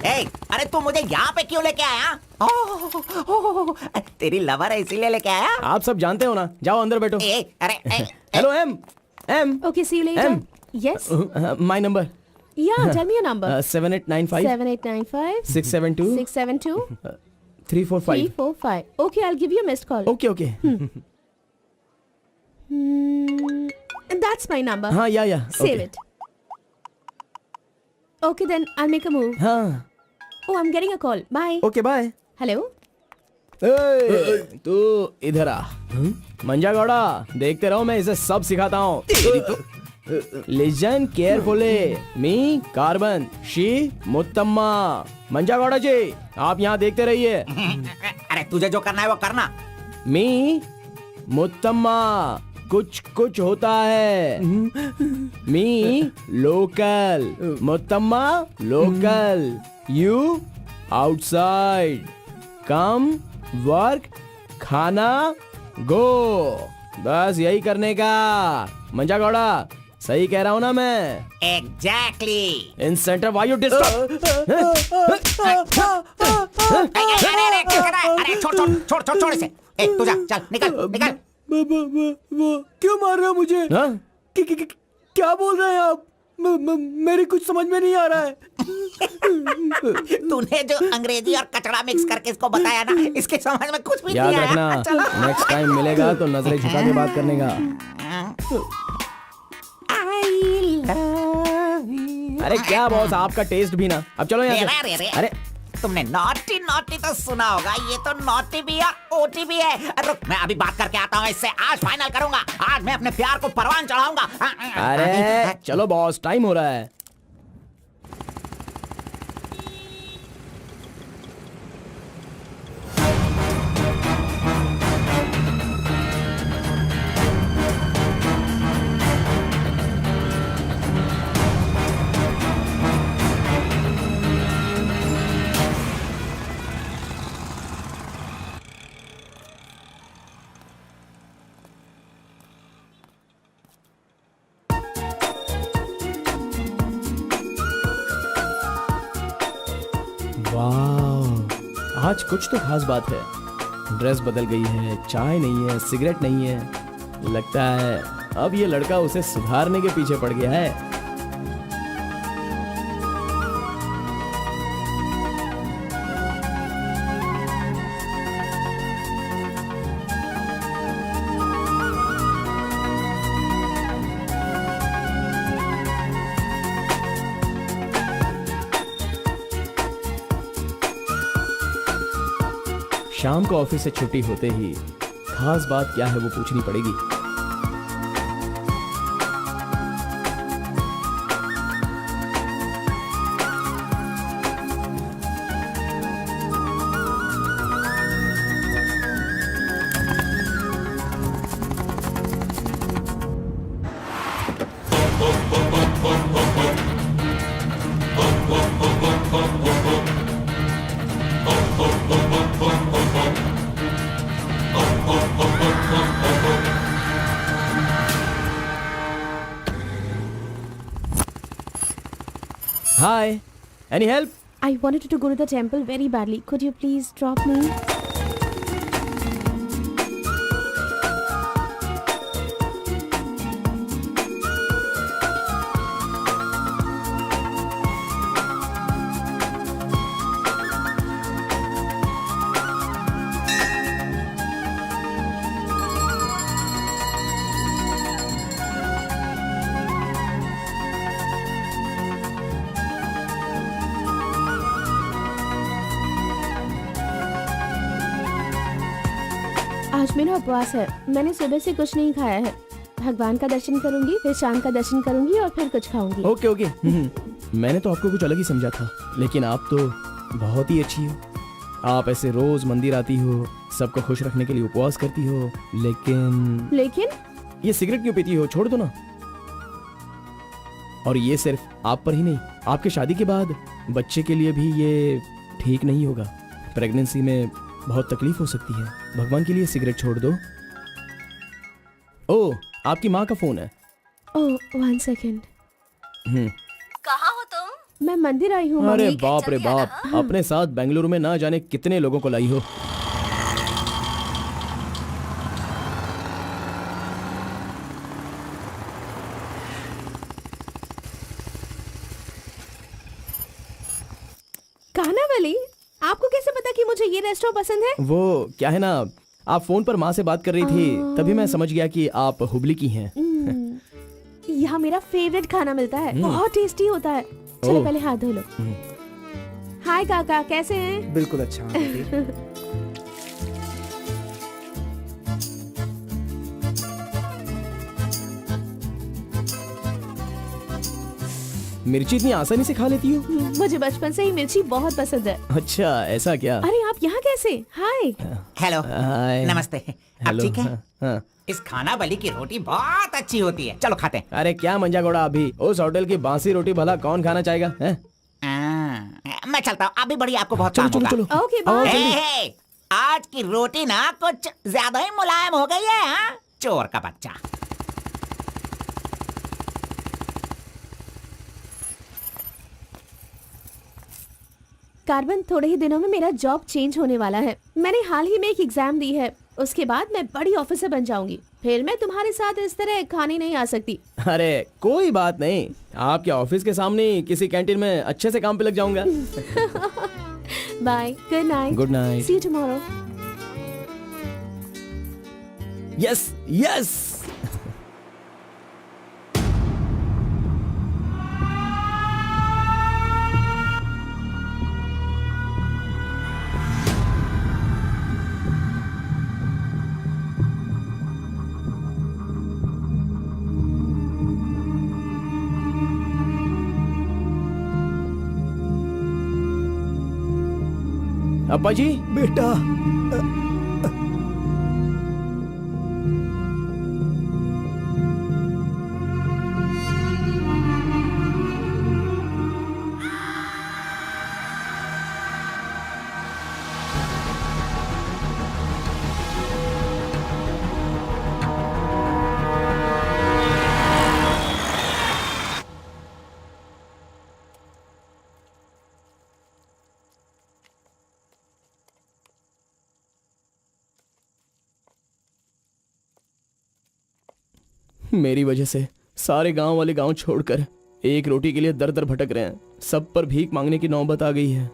नहीं। अरे तू मुझे यहाँ पे क्यों लेके आया? तेरी लवर है इसीलिए लेके आया? आप सब जानते हो ना। जाओ अंदर बैठो। अरे hello M, M. Okay, see you later. M. Yes. My number. Yeah, tell me your number. 7895 7895 672 672 345. 345. Okay, I'll give you a missed call. Okay, okay. That's my number. हाँ, yeah. Save okay. it. Okay, then I'll make a move. हाँ. Oh, I'm getting a call. Bye. Okay, bye. Hello? तू इधर आ. मंजा गौड़ा, देखते रहो, मैं इसे सब सिखाता हूँ. Listen carefully. Me, Carbon. She, मुत्तम्मा. मंजा गौड़ा जी, आप यहाँ देखते रहिए. अरे तुझे जो करना है वो करना. मी, मुत्तम्मा, कुछ कुछ होता है. Me, local. Muthamma, local. You, outside. Come, work, खाना, गो. बस यही करने का. मंजा गौड़ा, सही कह रहा हूँ ना मैं? Exactly. In centre why you disturb. अरे छोड़ इसे. ए तू जा, चल निकल. क्यों मार रहे हो मुझे? हाँ? क्या बोल रहे हैं आप? मेरी कुछ समझ में नहीं आ रहा है. तूने जो अंग्रेजी और कचड़ा मिक्स करके इसको बताया ना, इसके समझ में कुछ भी याद नहीं आया. रखना, नेक्स्ट टाइम मिलेगा तो नजरें झुका के बात करने का. अरे क्या बॉस, आपका टेस्ट भी ना. अब चलो यहाँ से. अरे तुमने नॉटी तो सुना होगा, ये तो नॉटी भी है, ओटी भी है. रुक, मैं अभी बात करके आता हूँ इससे. आज फाइनल करूंगा. आज मैं अपने प्यार को परवान चढ़ाऊंगा. अरे चलो बॉस, टाइम हो रहा है. वाह, आज कुछ तो खास बात है. ड्रेस बदल गई है, चाय नहीं है, सिगरेट नहीं है. लगता है अब ये लड़का उसे सुधारने के पीछे पड़ गया है. शाम को ऑफिस से छुट्टी होते ही खास बात क्या है वो पूछनी पड़ेगी. Hi, any help? I wanted to go to the temple very badly. Could you please drop me? आज मेरा उपवास है. मैंने सुबह से कुछ नहीं खाया है. भगवान का दर्शन करूंगी, फिर शाम का दर्शन करूंगी और फिर कुछ खाऊंगी. ओके. मैंने तो आपको कुछ अलग ही समझा था, लेकिन आप तो बहुत ही अच्छी हो. आप ऐसे रोज मंदिर आती हो, सबको खुश रखने के लिए उपवास करती हो, लेकिन ये सिगरेट क्यों पीती हो? छोड़ दो ना. और ये सिर्फ आप पर ही नहीं, आपके शादी के बाद बच्चे के लिए भी ये ठीक नहीं होगा. प्रेगनेंसी में बहुत तकलीफ हो सकती है. भगवान के लिए सिगरेट छोड़ दो. ओह, आपकी माँ का फोन है. ओह, 1 सेकेंड. कहाँ हो तुम? मैं मंदिर आई हूँ. अरे मम्मी, बाप रे जल्दी आना, बाप, अपने साथ बेंगलुरु में ना जाने कितने लोगों को लाई हो. वली, आपको कैसे पता कि मुझे ये रेस्टोरेंट पसंद है? वो क्या है ना, आप फोन पर माँ से बात कर रही थी, तभी मैं समझ गया कि आप हुबली की हैं। यहाँ मेरा फेवरेट खाना मिलता है, बहुत टेस्टी होता है। चलो पहले हाथ धो लो। हाय काका, कैसे हैं? बिल्कुल अच्छा आंटी। मिर्ची इतनी आसानी से खा लेती हो? मुझे बचपन से ही मिर्ची बहुत पसंद है। अच्छा, ऐसा क्या? अरे आप यहाँ कैसे? हाय। हेलो, हाय। नमस्ते। आप हेलो, ठीक है? हाँ। इस खाना बली की रोटी बहुत अच्छी होती है, चलो खाते हैं। अरे क्या मंजा घोड़ा, अभी उस होटल की बासी रोटी भला कौन खाना चाहेगा? हैं? मैं चलता हूँ, अभी बड़ी आपको बहुत चलो काम चलो होगा। चलो। ओके आओ, बाय। जल्दी। हे, आज की रोटी ना कुछ ज्यादा ही मुलायम हो गई है। हाँ? चोर का बच्चा। कार्बन, थोड़े ही दिनों में मेरा जॉब चेंज होने वाला है। मैंने हाल ही में एक एग्जाम दी है, उसके बाद मैं बड़ी ऑफिसर बन जाऊंगी। फिर मैं तुम्हारे साथ इस तरह खाने नहीं आ सकती। अरे कोई बात नहीं, आपके ऑफिस के सामने किसी कैंटीन में अच्छे से काम पे लग जाऊंगा। Bye, good night. Good night. See you tomorrow. Yes yes. अब्बा जी, बेटा, मेरी वजह से सारे गांव वाले गांव छोड़कर एक रोटी के लिए दर दर भटक रहे हैं। सब पर भीख मांगने की नौबत आ गई है।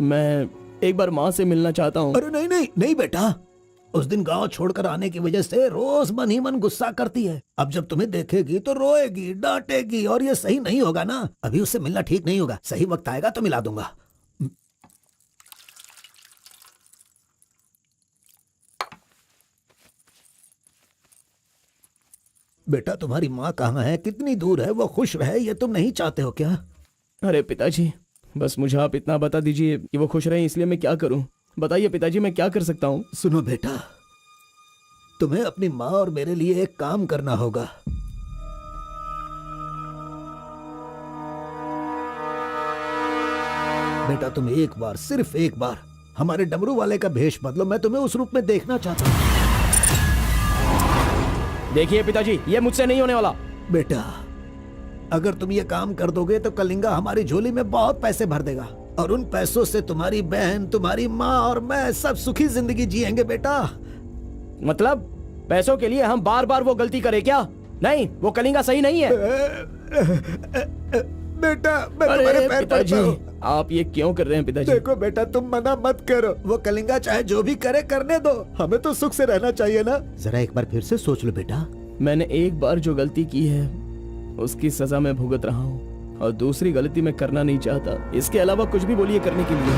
मैं एक बार माँ से मिलना चाहता हूँ। अरे नहीं नहीं नहीं बेटा, उस दिन गांव छोड़कर आने की वजह से रोज मन ही मन गुस्सा करती है। अब जब तुम्हें देखेगी तो रोएगी, डांटेगी, और ये सही नहीं होगा ना। अभी उससे मिलना ठीक नहीं होगा। सही वक्त आएगा तो मिला दूंगा। बेटा, तुम्हारी माँ कहाँ है? कितनी दूर है? वो खुश रहे, ये तुम नहीं चाहते हो क्या? अरे पिताजी, बस मुझे आप इतना बता दीजिए कि वो खुश रहे, इसलिए मैं क्या करूं? बताइए पिताजी, मैं क्या कर सकता हूं? सुनो बेटा, तुम्हें अपनी माँ और मेरे लिए एक काम करना होगा। बेटा, तुम एक बार, सिर्फ एक बार हमारे डमरू वाले का भेष बदलो। मैं तुम्हें उस रूप में देखना चाहता हूँ। देखिए पिताजी, ये मुझसे नहीं होने वाला। बेटा, अगर तुम ये काम कर दोगे तो कलिंगा हमारी झोली में बहुत पैसे भर देगा, और उन पैसों से तुम्हारी बहन, तुम्हारी माँ और मैं सब सुखी जिंदगी जिएंगे। बेटा, मतलब पैसों के लिए हम बार बार वो गलती करें क्या? नहीं, वो कलिंगा सही नहीं है। बेटा, मैं तुम्हारे पैर पिताजी, पड़ता हूँ। आप ये क्यों कर रहे हैं पिताजी? देखो बेटा, तुम मना मत करो। वो कलिंगा चाहे जो भी करे, करने दो। हमें तो सुख से रहना चाहिए ना। जरा एक बार फिर से सोच लो बेटा। मैंने एक बार जो गलती की है उसकी सजा मैं भुगत रहा हूँ, और दूसरी गलती मैं करना नहीं चाहता। इसके अलावा कुछ भी बोलिए करने के लिए।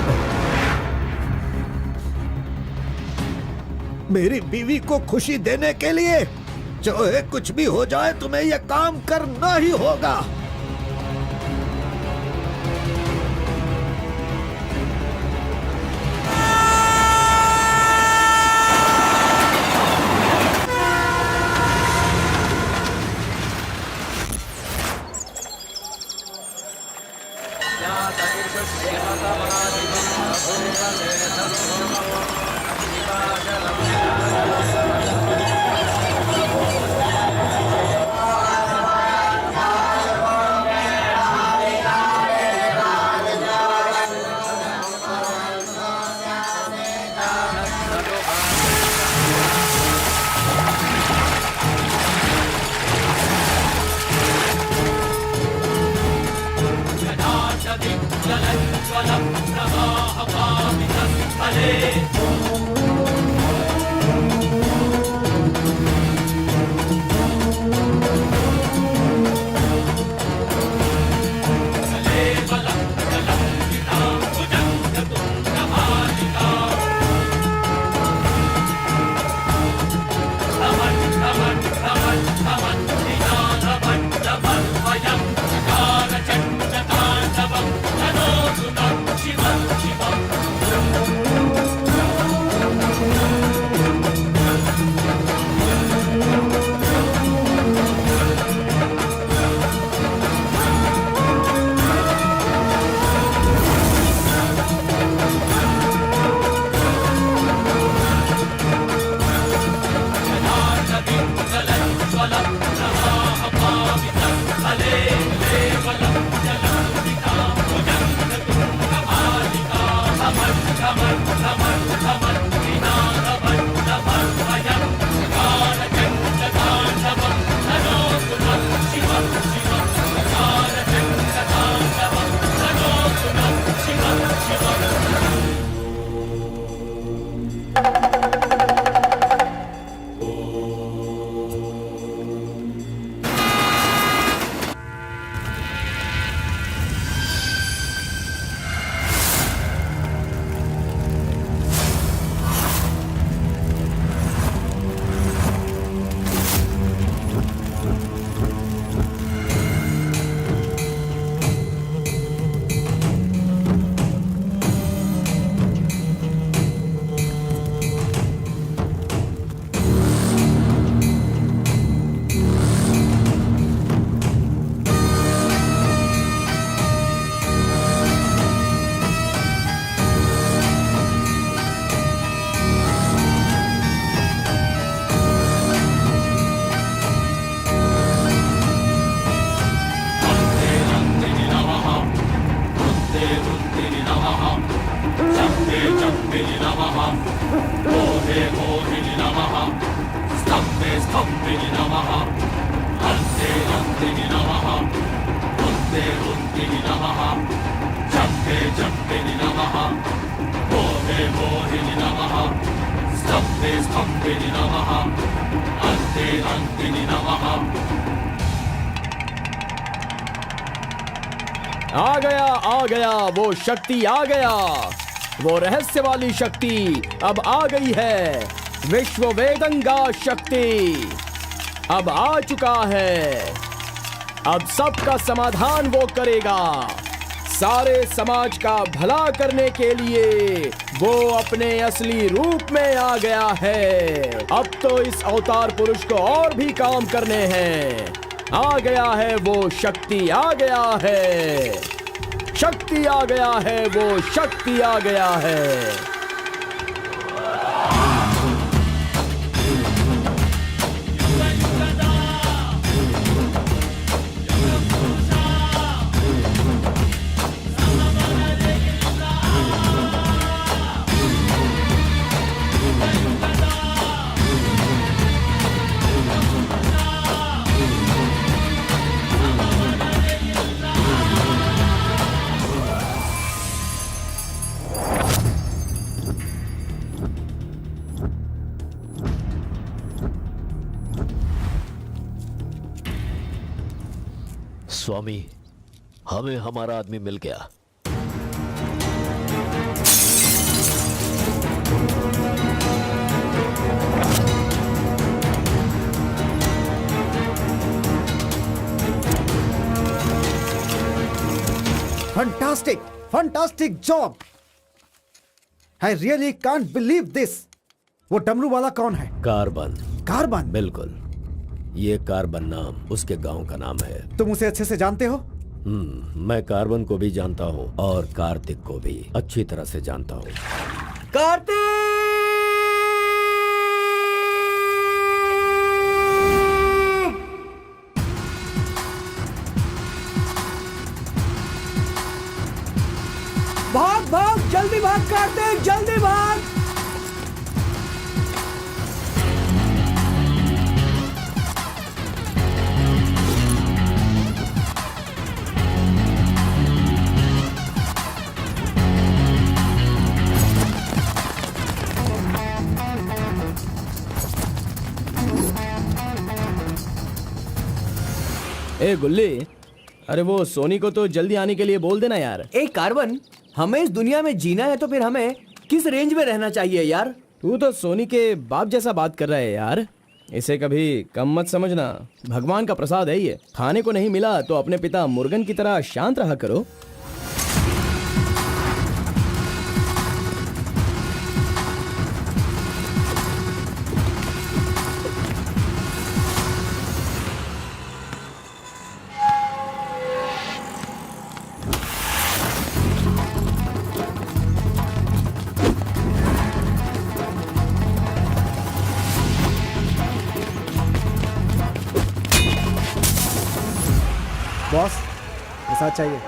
मेरी बीवी को खुशी देने के लिए चाहे कुछ भी हो जाए, तुम्हें यह काम करना ही होगा। आ गया वो शक्ति आ गया, वो रहस्य वाली शक्ति अब आ गई है। विश्व वेदंगा शक्ति अब आ चुका है। अब सबका समाधान वो करेगा। सारे समाज का भला करने के लिए वो अपने असली रूप में आ गया है। अब तो इस अवतार पुरुष को और भी काम करने हैं। आ गया है वो शक्ति, आ गया है शक्ति, आ गया है वो शक्ति, आ गया है। स्वामी, हमें हमारा आदमी मिल गया। Fantastic, fantastic job. I really can't believe this. वो डमरू वाला कौन है? कार्बन। कार्बन? बिल्कुल, ये कार्बन नाम उसके गांव का नाम है। तुम उसे अच्छे से जानते हो? मैं कार्बन को भी जानता हूँ और कार्तिक को भी अच्छी तरह से जानता हूँ। कार्तिक! भाग भाग, जल्दी भाग कार्तिक, जल्दी भाग। ए गुल्ली, अरे वो सोनी को तो जल्दी आने के लिए बोल देना यार। ए कार्बन, हमें इस दुनिया में जीना है तो फिर हमें किस रेंज में रहना चाहिए यार? तू तो सोनी के बाप जैसा बात कर रहा है यार। इसे कभी कम मत समझना, भगवान का प्रसाद है ये। खाने को नहीं मिला तो अपने पिता मुर्गन की तरह शांत रहा करो। बॉस, प्रसाद चाहिए।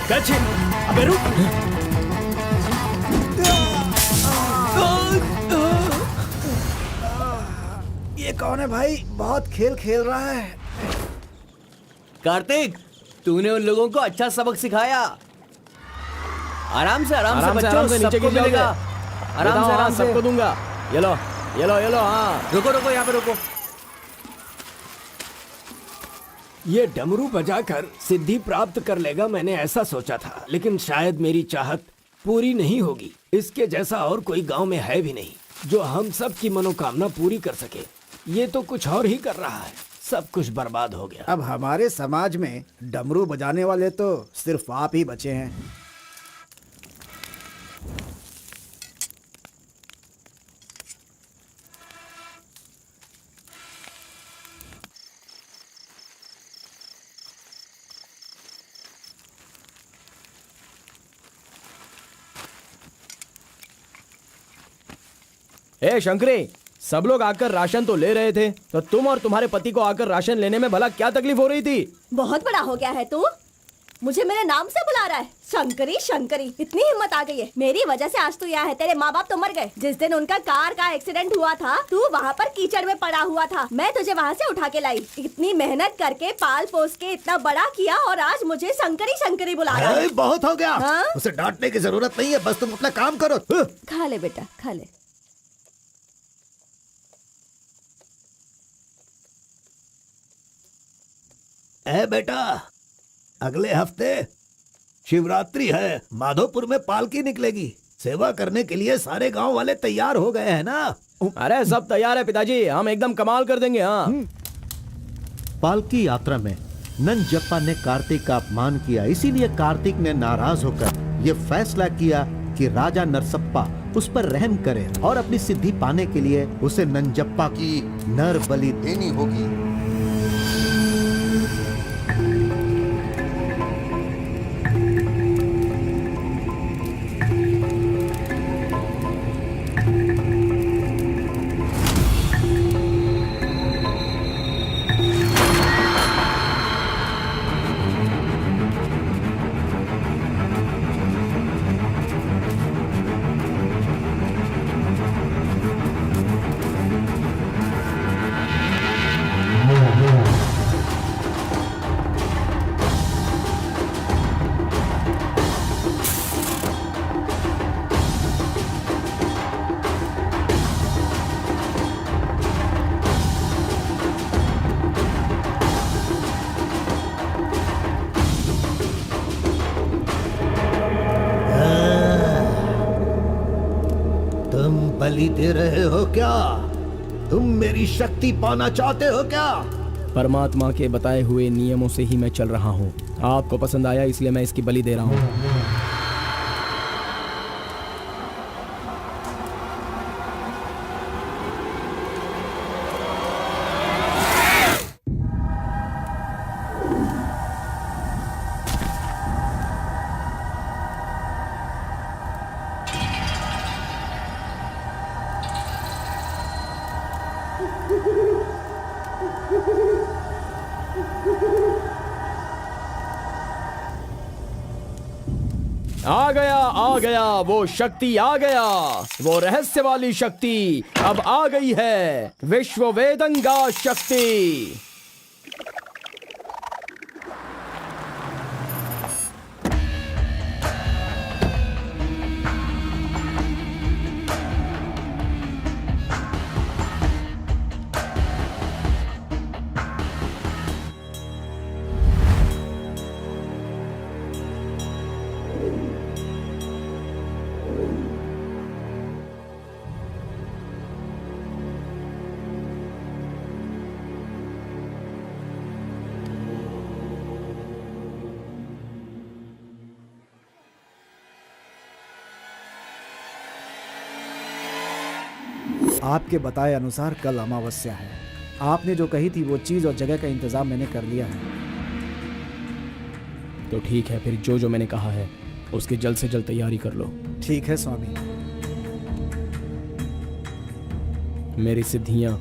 कैची, अबे रुक। ये कौन है भाई? बहुत खेल खेल रहा है। कार्तिक, तूने उन लोगों को अच्छा सबक सिखाया। आराम से बच्चों, नीचे सबको गिर मिलेगा। जाओगे। आराम से आराम से। सबको दूंगा। ये लो, ये लो, ये लो। हाँ, रुको रुको, यहाँ पे रुको। ये डमरू बजाकर सिद्धि प्राप्त कर लेगा, मैंने ऐसा सोचा था, लेकिन शायद मेरी चाहत पूरी नहीं होगी। इसके जैसा और कोई गांव में है भी नहीं जो हम सब की मनोकामना पूरी कर सके। ये तो कुछ और ही कर रहा है, सब कुछ बर्बाद हो गया। अब हमारे समाज में डमरू बजाने वाले तो सिर्फ आप ही बचे हैं। ए शंकरी, सब लोग आकर राशन तो ले रहे थे, तो तुम और तुम्हारे पति को आकर राशन लेने में भला क्या तकलीफ हो रही थी? बहुत बड़ा हो गया है तू, मुझे मेरे नाम से बुला रहा है। शंकरी शंकरी, इतनी हिम्मत आ गई है। मेरी वजह से आज तू यहाँ है। तेरे माँ बाप तो मर गए। जिस दिन उनका कार का एक्सीडेंट हुआ था, तू वहाँ पर कीचड़ में पड़ा हुआ था। मैं तुझे वहाँ से उठा के लाई। इतनी मेहनत करके पाल पोस के इतना बड़ा किया और आज मुझे शंकरी शंकरी बुला रहा है। बहुत हो गया। हाँ? उसे डांटने की जरूरत नहीं है, बस तुम अपना काम करो। खा ले बेटा, खा ले। ए बेटा, अगले हफ्ते शिवरात्रि है, माधोपुर में पालकी निकलेगी। सेवा करने के लिए सारे गांव वाले तैयार हो गए हैं ना? अरे सब तैयार है पिताजी, हम एकदम कमाल कर देंगे। हाँ, पालकी यात्रा में नंजप्पा ने कार्तिक का अपमान किया, इसीलिए कार्तिक ने नाराज होकर ये फैसला किया कि राजा नरसप्पा उस पर रहम करे और अपनी सिद्धि पाने के लिए उसे नंजप्पा की नर बलि देनी होगी। बलि दे रहे हो क्या? तुम मेरी शक्ति पाना चाहते हो क्या? परमात्मा के बताए हुए नियमों से ही मैं चल रहा हूँ। आपको पसंद आया इसलिए मैं इसकी बलि दे रहा हूँ। आ गया वो शक्ति आ गया, वो रहस्य वाली शक्ति अब आ गई है, विश्व वेदंगा शक्ति। आपके बताए अनुसार कल अमावस्या है। आपने जो कही थी वो चीज और जगह का इंतजाम मैंने कर लिया है। तो ठीक है, फिर जो मैंने कहा है उसकी जल्द से जल्द तैयारी कर लो। ठीक है स्वामी। मेरी सिद्धियां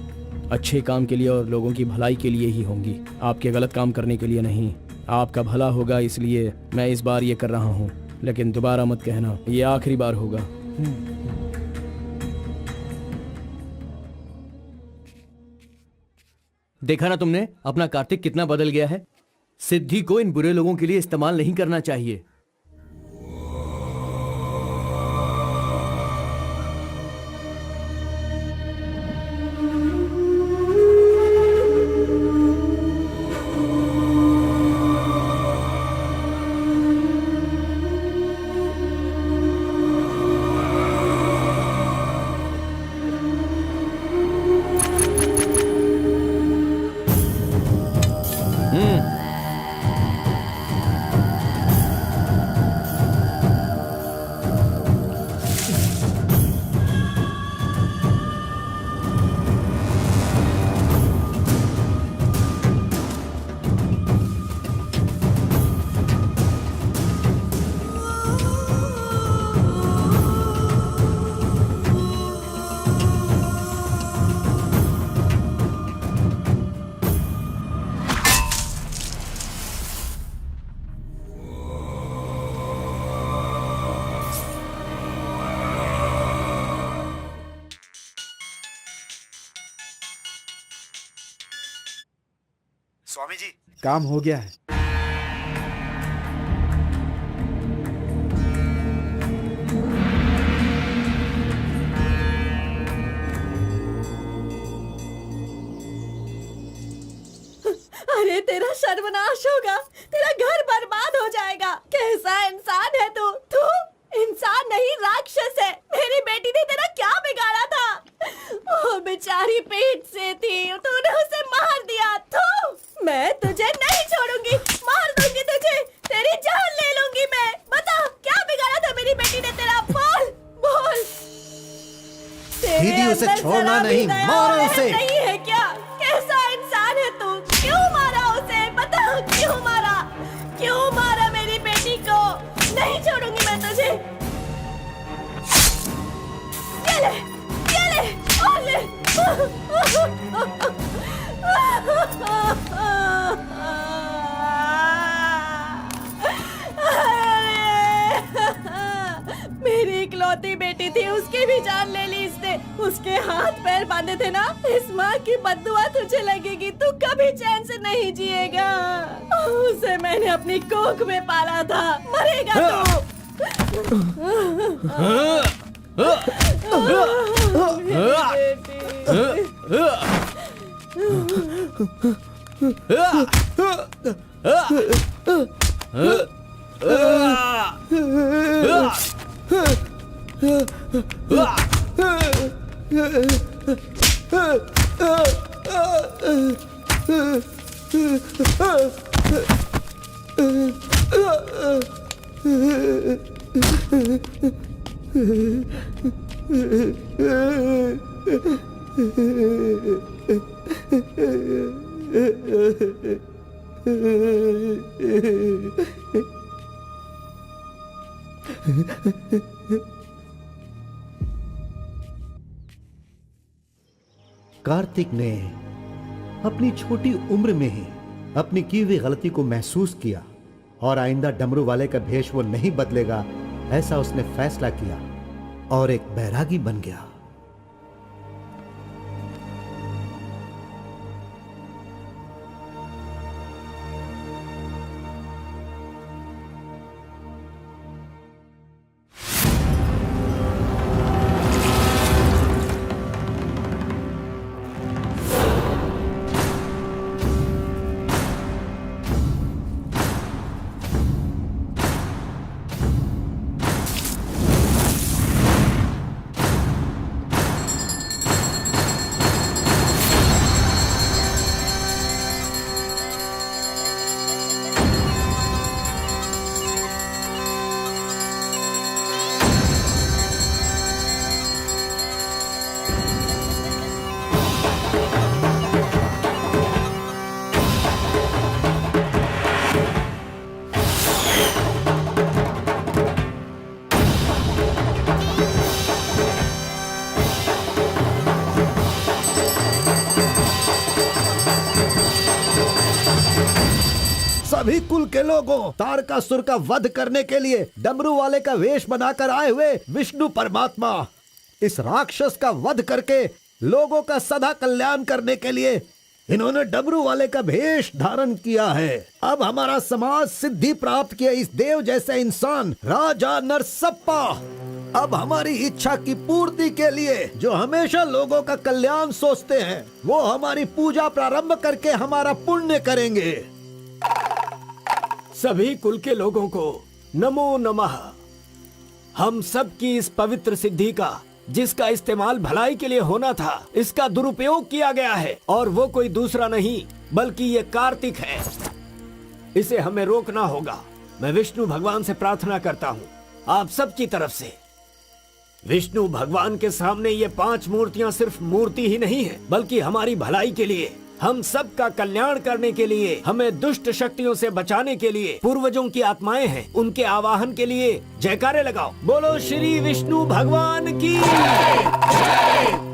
अच्छे काम के लिए और लोगों की भलाई के लिए ही होंगी, आपके गलत काम करने के लिए नहीं। आपका भला होगा इसलिए मैं इस बार ये कर रहा हूँ, लेकिन दोबारा मत कहना, ये आखिरी बार होगा। देखा ना तुमने अपना कार्तिक कितना बदल गया है। सिद्धि को इन बुरे लोगों के लिए इस्तेमाल नहीं करना चाहिए। स्वामी जी, काम हो गया है। अरे तेरा सर्वनाश होगा, तेरा घर बर्बाद हो जाएगा। कैसा इंसान है तू? तू इंसान नहीं, राक्षस है। मेरी बेटी ने तेरा क्या बिगाड़ा था? वो बेचारी पेट से थी, तूने उसे मार दिया। तू, मैं तुझे नहीं छोड़ूंगी, मार दूंगी तुझे, तेरी जान ले लूंगी मैं। बता क्या बिगाड़ा था मेरी बेटी ने तेरा? बोल बोल। दीदी उसे छोड़ना नहीं, मारो उसे। नहीं है क्या? कैसा इंसान है तू? क्यों मारा उसे? बता क्यों मारा? क्यों मारा मेरी बेटी को? नहीं छोड़ूंगी मैं तुझे। ये ले, ये ले, और ले। मेरी इकलौती बेटी थी, उसकी भी जान ले ली इसने। उसके हाथ पैर बांधे थे ना, इस माँ की बद्दुआ तुझे लगेगी, तू कभी चैन से नहीं जिएगा। उसे मैंने अपनी कोख में पाला था, मरेगा तू। कार्तिक ने अपनी छोटी उम्र में ही अपनी की हुई गलती को महसूस किया और आइंदा डमरू वाले का भेष वो नहीं बदलेगा, ऐसा उसने फैसला किया और एक बैरागी बन गया। सभी कुल के लोगों, तारकासुर का वध करने के लिए डमरू वाले का वेश बनाकर आए हुए विष्णु परमात्मा इस राक्षस का वध करके लोगों का सदा कल्याण करने के लिए इन्होंने डमरू वाले का भेष धारण किया है। अब हमारा समाज सिद्धि प्राप्त किया इस देव जैसे इंसान राजा नरसप्पा अब हमारी इच्छा की पूर्ति के लिए जो हमेशा लोगों का कल्याण सोचते हैं वो हमारी पूजा प्रारंभ करके हमारा पुण्य करेंगे। सभी कुल के लोगों को नमो नमः। हम सब की इस पवित्र सिद्धि का जिसका इस्तेमाल भलाई के लिए होना था इसका दुरुपयोग किया गया है और वो कोई दूसरा नहीं बल्कि ये कार्तिक है। इसे हमें रोकना होगा। मैं विष्णु भगवान से प्रार्थना करता हूँ आप सब की तरफ से। विष्णु भगवान के सामने ये 5 मूर्तियाँ सिर्फ मूर्ति ही नहीं है बल्कि हमारी भलाई के लिए, हम सब का कल्याण करने के लिए, हमें दुष्ट शक्तियों से बचाने के लिए पूर्वजों की आत्माएं हैं, उनके आवाहन के लिए जयकारे लगाओ। बोलो श्री विष्णु भगवान की।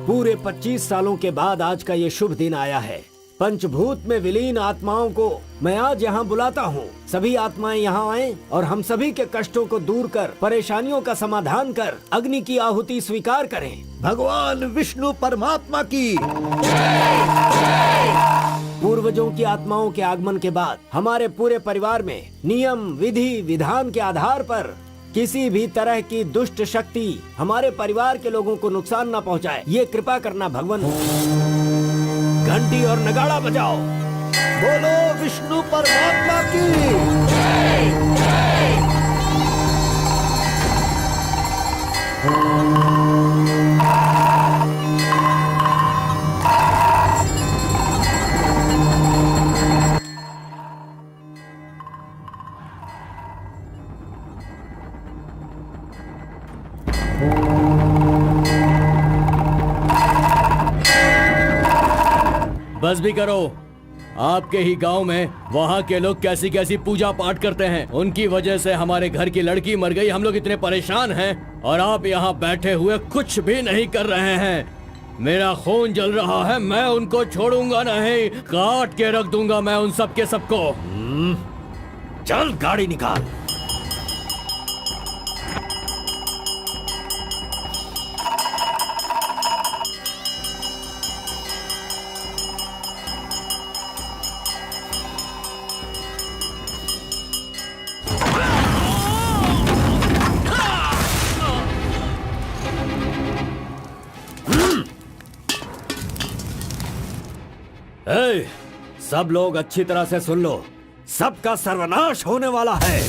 पूरे 25 सालों के बाद आज का ये शुभ दिन आया है। पंचभूत में विलीन आत्माओं को मैं आज यहाँ बुलाता हूँ। सभी आत्माएं यहाँ आएं और हम सभी के कष्टों को दूर कर, परेशानियों का समाधान कर, अग्नि की आहुति स्वीकार करें। भगवान विष्णु परमात्मा की। पूर्वजों की आत्माओं के आगमन के बाद हमारे पूरे परिवार में नियम, विधि, विधान के आधार पर किसी भी तरह की दुष्ट शक्ति हमारे परिवार के लोगों को नुकसान न पहुंचाए, ये कृपा करना भगवान। घंटी और नगाड़ा बजाओ। बोलो विष्णु परमात्मा की। बस भी करो। आपके ही गांव में वहाँ के लोग कैसी कैसी पूजा पाठ करते हैं, उनकी वजह से हमारे घर की लड़की मर गई। हम लोग इतने परेशान हैं और आप यहाँ बैठे हुए कुछ भी नहीं कर रहे हैं। मेरा खून जल रहा है, मैं उनको छोड़ूंगा नहीं, काट के रख दूंगा मैं उन सबके सबको। चल गाड़ी निकाल। सब लोग अच्छी तरह से सुन लो, सबका सर्वनाश होने वाला है।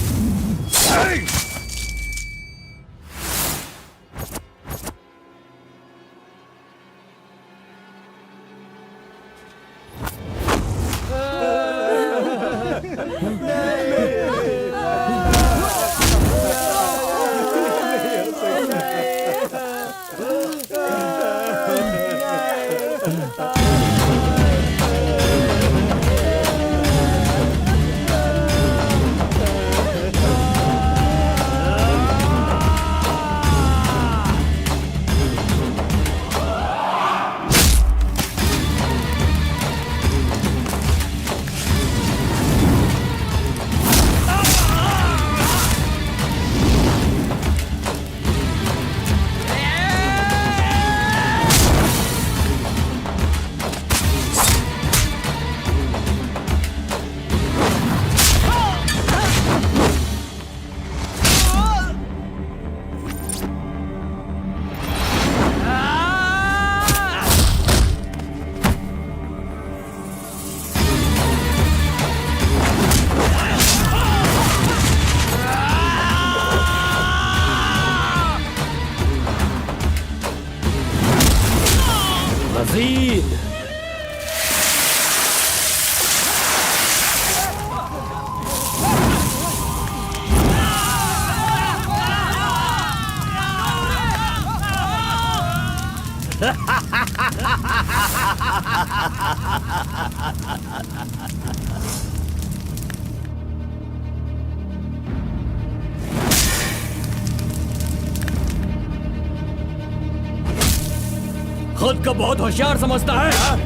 खुद को बहुत होशियार समझता है हाँ?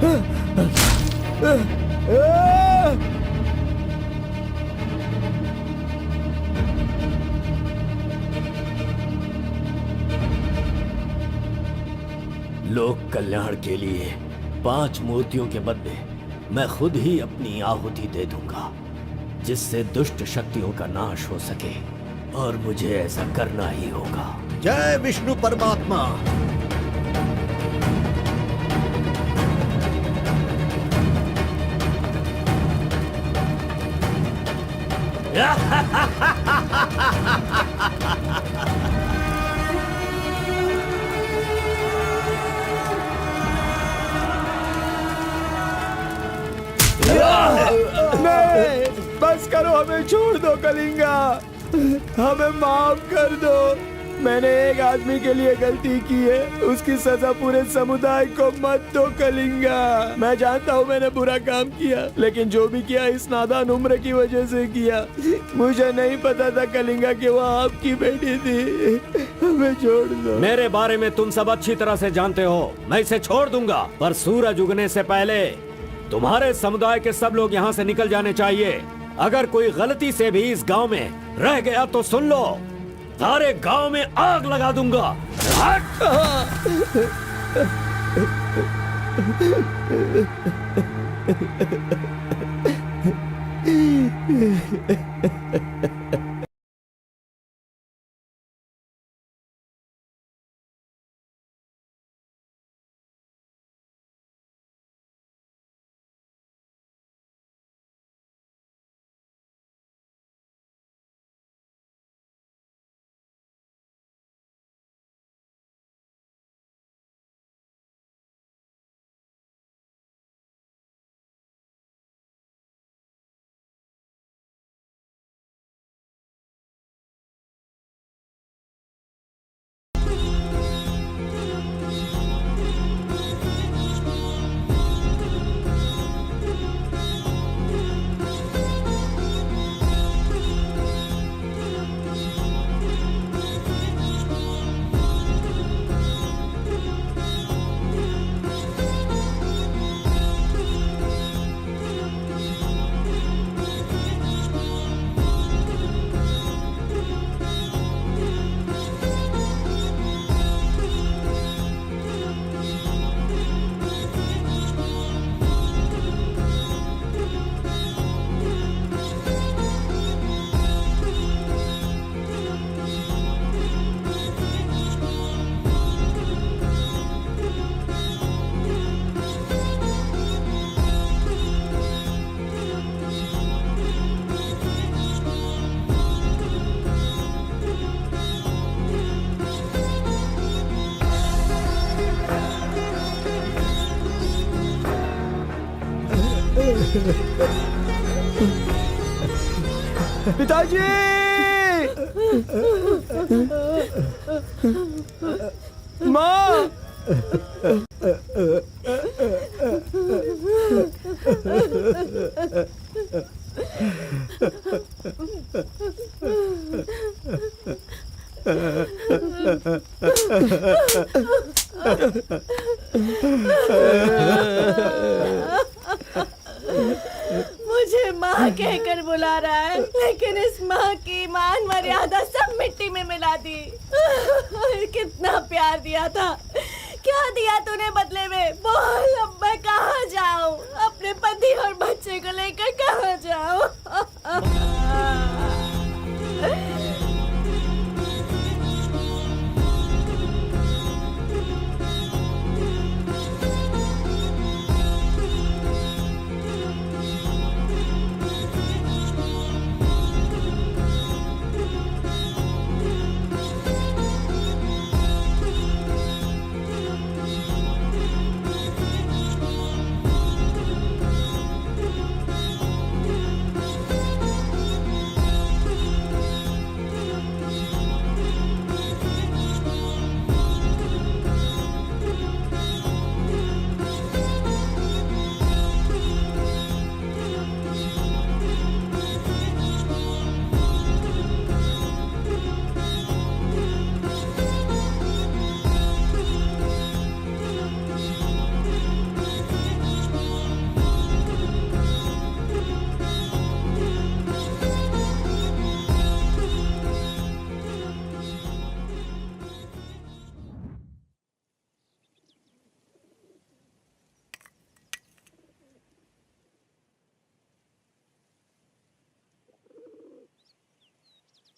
लोक कल्याण के लिए 5 मूर्तियों के बदले मैं खुद ही अपनी आहुति दे दूंगा, जिससे दुष्ट शक्तियों का नाश हो सके, और मुझे ऐसा करना ही होगा। जय विष्णु परमात्मा। नहीं, बस करो, हमें छोड़ दो कलिंगा, हमें माफ कर दो। मैंने एक आदमी के लिए गलती की है, उसकी सजा पूरे समुदाय को मत दो कलिंगा। मैं जानता हूँ मैंने बुरा काम किया, लेकिन जो भी किया इस नादान उम्र की वजह से किया। मुझे नहीं पता था कलिंगा कि वो आपकी बेटी थी। हमें छोड़ दो। मेरे बारे में तुम सब अच्छी तरह से जानते हो, मैं इसे छोड़ दूंगा, पर सूरज उगने से पहले तुम्हारे समुदाय के सब लोग यहाँ से निकल जाने चाहिए। अगर कोई गलती से भी इस गांव में रह गया तो सुन लो, सारे गांव में आग लगा दूंगा। पिताजी! माँ! मुझे माँ कहकर बुला रहा है, लेकिन इस माँ की मान मर्यादा सब मिट्टी में मिला दी। कितना प्यार दिया था, क्या दिया तूने बदले में? बोल, अब मैं कहाँ जाऊँ? अपने पति और बच्चे को लेकर कहाँ जाऊँ?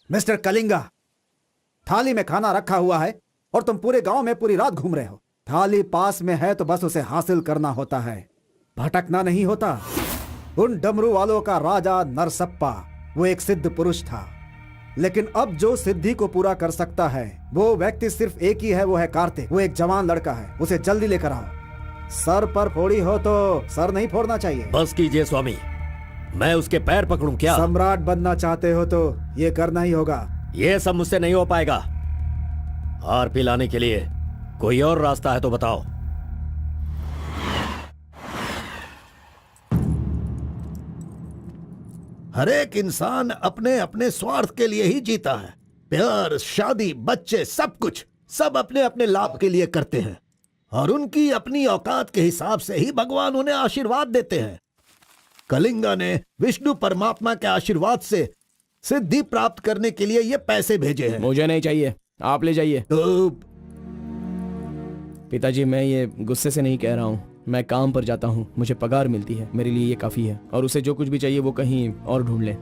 मिस्टर कलिंगा, थाली में खाना रखा हुआ है और तुम पूरे गांव में पूरी रात घूम रहे हो। थाली पास में है तो बस उसे हासिल करना होता है, भटकना नहीं होता। उन डमरू वालों का राजा नरसप्पा वो एक सिद्ध पुरुष था, लेकिन अब जो सिद्धि को पूरा कर सकता है वो व्यक्ति सिर्फ एक ही है, वो है कार्तिक। वो एक जवान लड़का है, उसे जल्दी लेकर आओ। सर पर फोड़ी हो तो सर नहीं फोड़ना चाहिए। बस कीजिए स्वामी, मैं उसके पैर पकड़ूं क्या? सम्राट बनना चाहते हो तो ये करना ही होगा। ये सब मुझसे नहीं हो पाएगा। हार पिलाने के लिए कोई और रास्ता है तो बताओ। हर एक इंसान अपने अपने स्वार्थ के लिए ही जीता है। प्यार, शादी, बच्चे, सब कुछ सब अपने अपने लाभ के लिए करते हैं और उनकी अपनी औकात के हिसाब से ही भगवान उन्हें आशीर्वाद देते हैं। कलिंगा ने विष्णु परमात्मा के आशीर्वाद से सिद्धि प्राप्त करने के लिए ये पैसे भेजे हैं। मुझे नहीं चाहिए, आप ले जाइए। तो पिताजी, मैं ये गुस्से से नहीं कह रहा हूँ। मैं काम पर जाता हूँ, मुझे पगार मिलती है, मेरे लिए ये काफ़ी है। और उसे जो कुछ भी चाहिए वो कहीं और ढूंढ ले।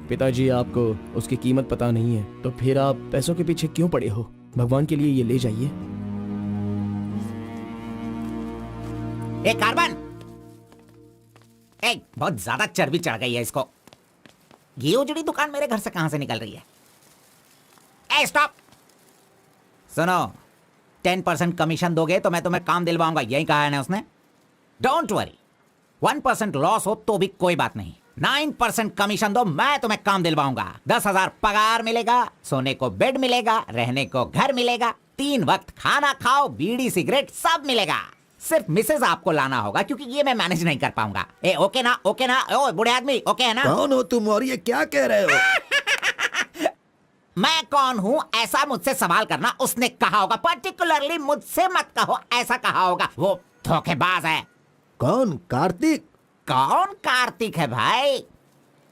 पिताजी, आपको उसकी कीमत पता नहीं है तो फिर आप पैसों के पीछे क्यों पड़े हो? भगवान के लिए ये ले जाइए। ए कार्बन, बहुत ज्यादा चर्बी चढ़ गई है इसको। ये उजड़ी दुकान मेरे घर से कहां से निकल रही है? ए स्टॉप! सुनो, 10% कमीशन दोगे तो मैं तुम्हें काम दिलवाऊंगा, यही कहा है ना उसने। डोंट वरी, 1% लॉस हो तो भी कोई बात नहीं। 9% कमीशन दो, मैं तुम्हें काम दिलवाऊंगा। 10,000 पगार मिलेगा, सोने को बेड मिलेगा, रहने को घर मिलेगा, 3 वक्त खाना खाओ, बीड़ी सिगरेट सब मिलेगा। सिर्फ मिसेज आपको लाना होगा क्योंकि ये मैं मैनेज नहीं कर पाऊंगा। ए ओके ना? ओके ना? ओ बूढ़े आदमी, ओके है ना? कौन हो तुम और ये क्या कह रहे हो? मैं कौन हूँ ऐसा मुझसे सवाल करना उसने कहा होगा। पर्टिकुलरली मुझसे मत कहो, ऐसा कहा होगा। वो धोखेबाज है। कौन? कार्तिक? कौन कार्तिक है भाई?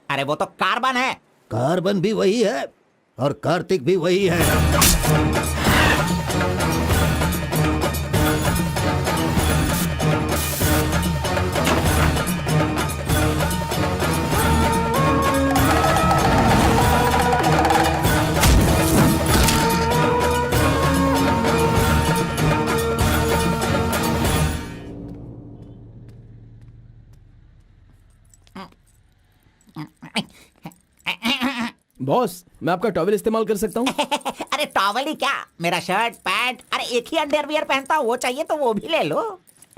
अरे वो तो कार्बन है। कार्बन भी वही है और कार्तिक भी वही है। बॉस, मैं आपका टॉवेल इस्तेमाल कर सकता हूँ? अरे टॉवल ही क्या, मेरा शर्ट पैंट, अरे एक ही अंडरवियर पहनता हूँ, वो चाहिए तो वो भी ले लो।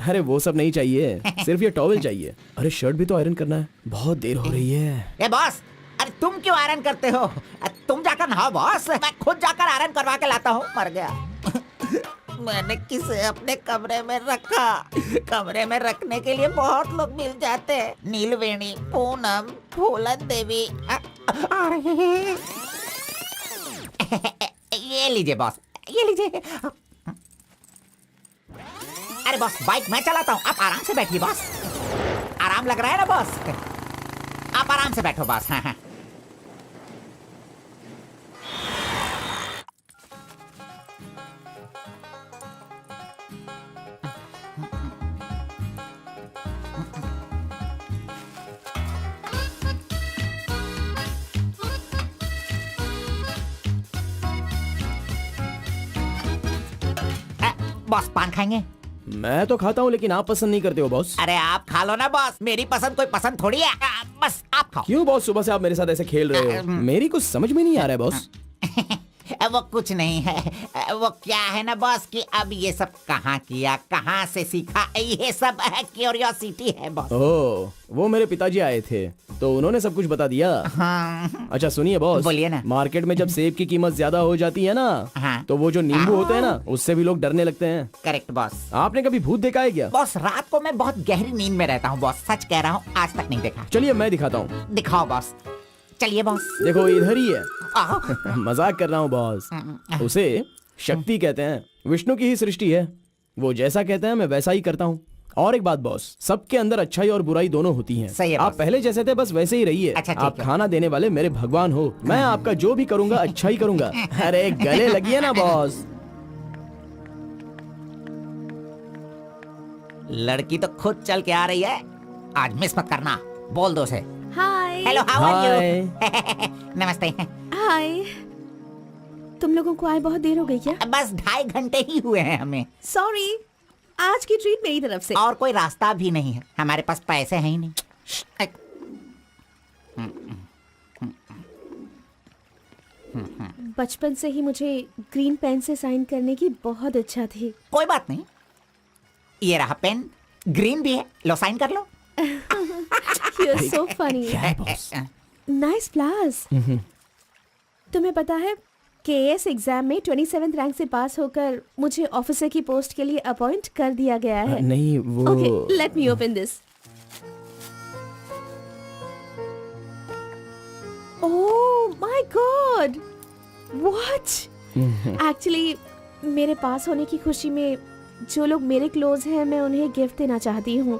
अरे वो सब नहीं चाहिए, सिर्फ ये टॉवेल चाहिए। अरे शर्ट भी तो आयरन करना है, बहुत देर हो रही है। ए बॉस, अरे तुम क्यों आयरन करते हो? तुम जाकर नहाओ बॉस, मैं खुद जाकर आयरन करवा के लाता हूँ। मर गया। मैंने किसे अपने कमरे में रखा? कमरे में रखने के लिए बहुत लोग मिल जाते हैं। नीलवेणी, पूनम, फूलन देवी। ये लीजिए बॉस, ये लीजिए। अरे बॉस, बाइक मैं चलाता हूँ, आप आराम से बैठिए बॉस। आराम लग रहा है ना बॉस? आप आराम से बैठो बॉस। हाँ हाँ। बॉस पान खाएंगे? मैं तो खाता हूँ लेकिन आप पसंद नहीं करते हो बॉस। अरे आप खा लो ना बॉस, मेरी पसंद कोई पसंद थोड़ी है। बस आप खाओ। क्यों बॉस, सुबह से आप मेरे साथ ऐसे खेल रहे हो? मेरी कुछ समझ में नहीं आ रहा है बॉस। वो कुछ नहीं है। वो क्या है ना बॉस कि अब ये सब कहाँ किया, कहाँ से सीखा, ये सब क्यूरियोसिटी है बॉस। ओह, वो मेरे पिताजी आए थे तो उन्होंने सब कुछ बता दिया। हाँ। अच्छा सुनिए बॉस, बोलिए ना। मार्केट में जब सेब की कीमत ज्यादा हो जाती है ना, हाँ। तो वो जो नींबू होते हैं ना, उससे भी लोग डरने लगते हैं। Correct boss. आपने कभी भूत देखा है क्या? बॉस रात को मैं बहुत गहरी नींद में रहता हूँ बॉस, सच कह रहा हूँ, आज तक नहीं देखा। चलिए मैं दिखाता हूँ। दिखाओ बॉस, चलिए बॉस। देखो इधर ही है। आओ। मजाक कर रहा हूँ बॉस। उसे शक्ति कहते हैं, विष्णु की ही सृष्टि है। वो जैसा कहते हैं मैं वैसा ही करता हूँ। और एक बात बॉस, सबके अंदर अच्छाई और बुराई दोनों होती हैं। सही है आप बॉस। पहले जैसे थे बस वैसे ही रहिए। अच्छा, ठीक आप है। खाना देने वाले मेरे भगवान हो, मैं आपका जो भी करूंगा अच्छा ही करूंगा। अरे गले लगिए ना बॉस। लड़की तो खुद चल के आ रही है, आज मिस मत करना, बोल दो उसे। Hi. Hello, how are hi. You? नमस्ते। हाय। तुम लोगों को आए बहुत देर हो गई क्या? बस 2.5 घंटे ही हुए हैं हमें, सॉरी, आज की ट्रीट मेरी तरफ से। और कोई रास्ता भी नहीं है, हमारे पास पैसे हैं ही नहीं। बचपन से ही मुझे ग्रीन पेन से साइन करने की बहुत इच्छा थी। कोई बात नहीं, ये रहा पेन, ग्रीन भी है, लो साइन कर लो। You are so funny. Nice flowers. तुम्हें पता है केएस एग्जाम में 27th रैंक से पास होकर मुझे ऑफिसर की पोस्ट के लिए अपॉइंट कर दिया गया है। नहीं वो okay, let me open this. Oh my God, what? Actually मेरे पास होने की खुशी में जो लोग मेरे क्लोज हैं मैं उन्हें गिफ्ट देना चाहती हूँ,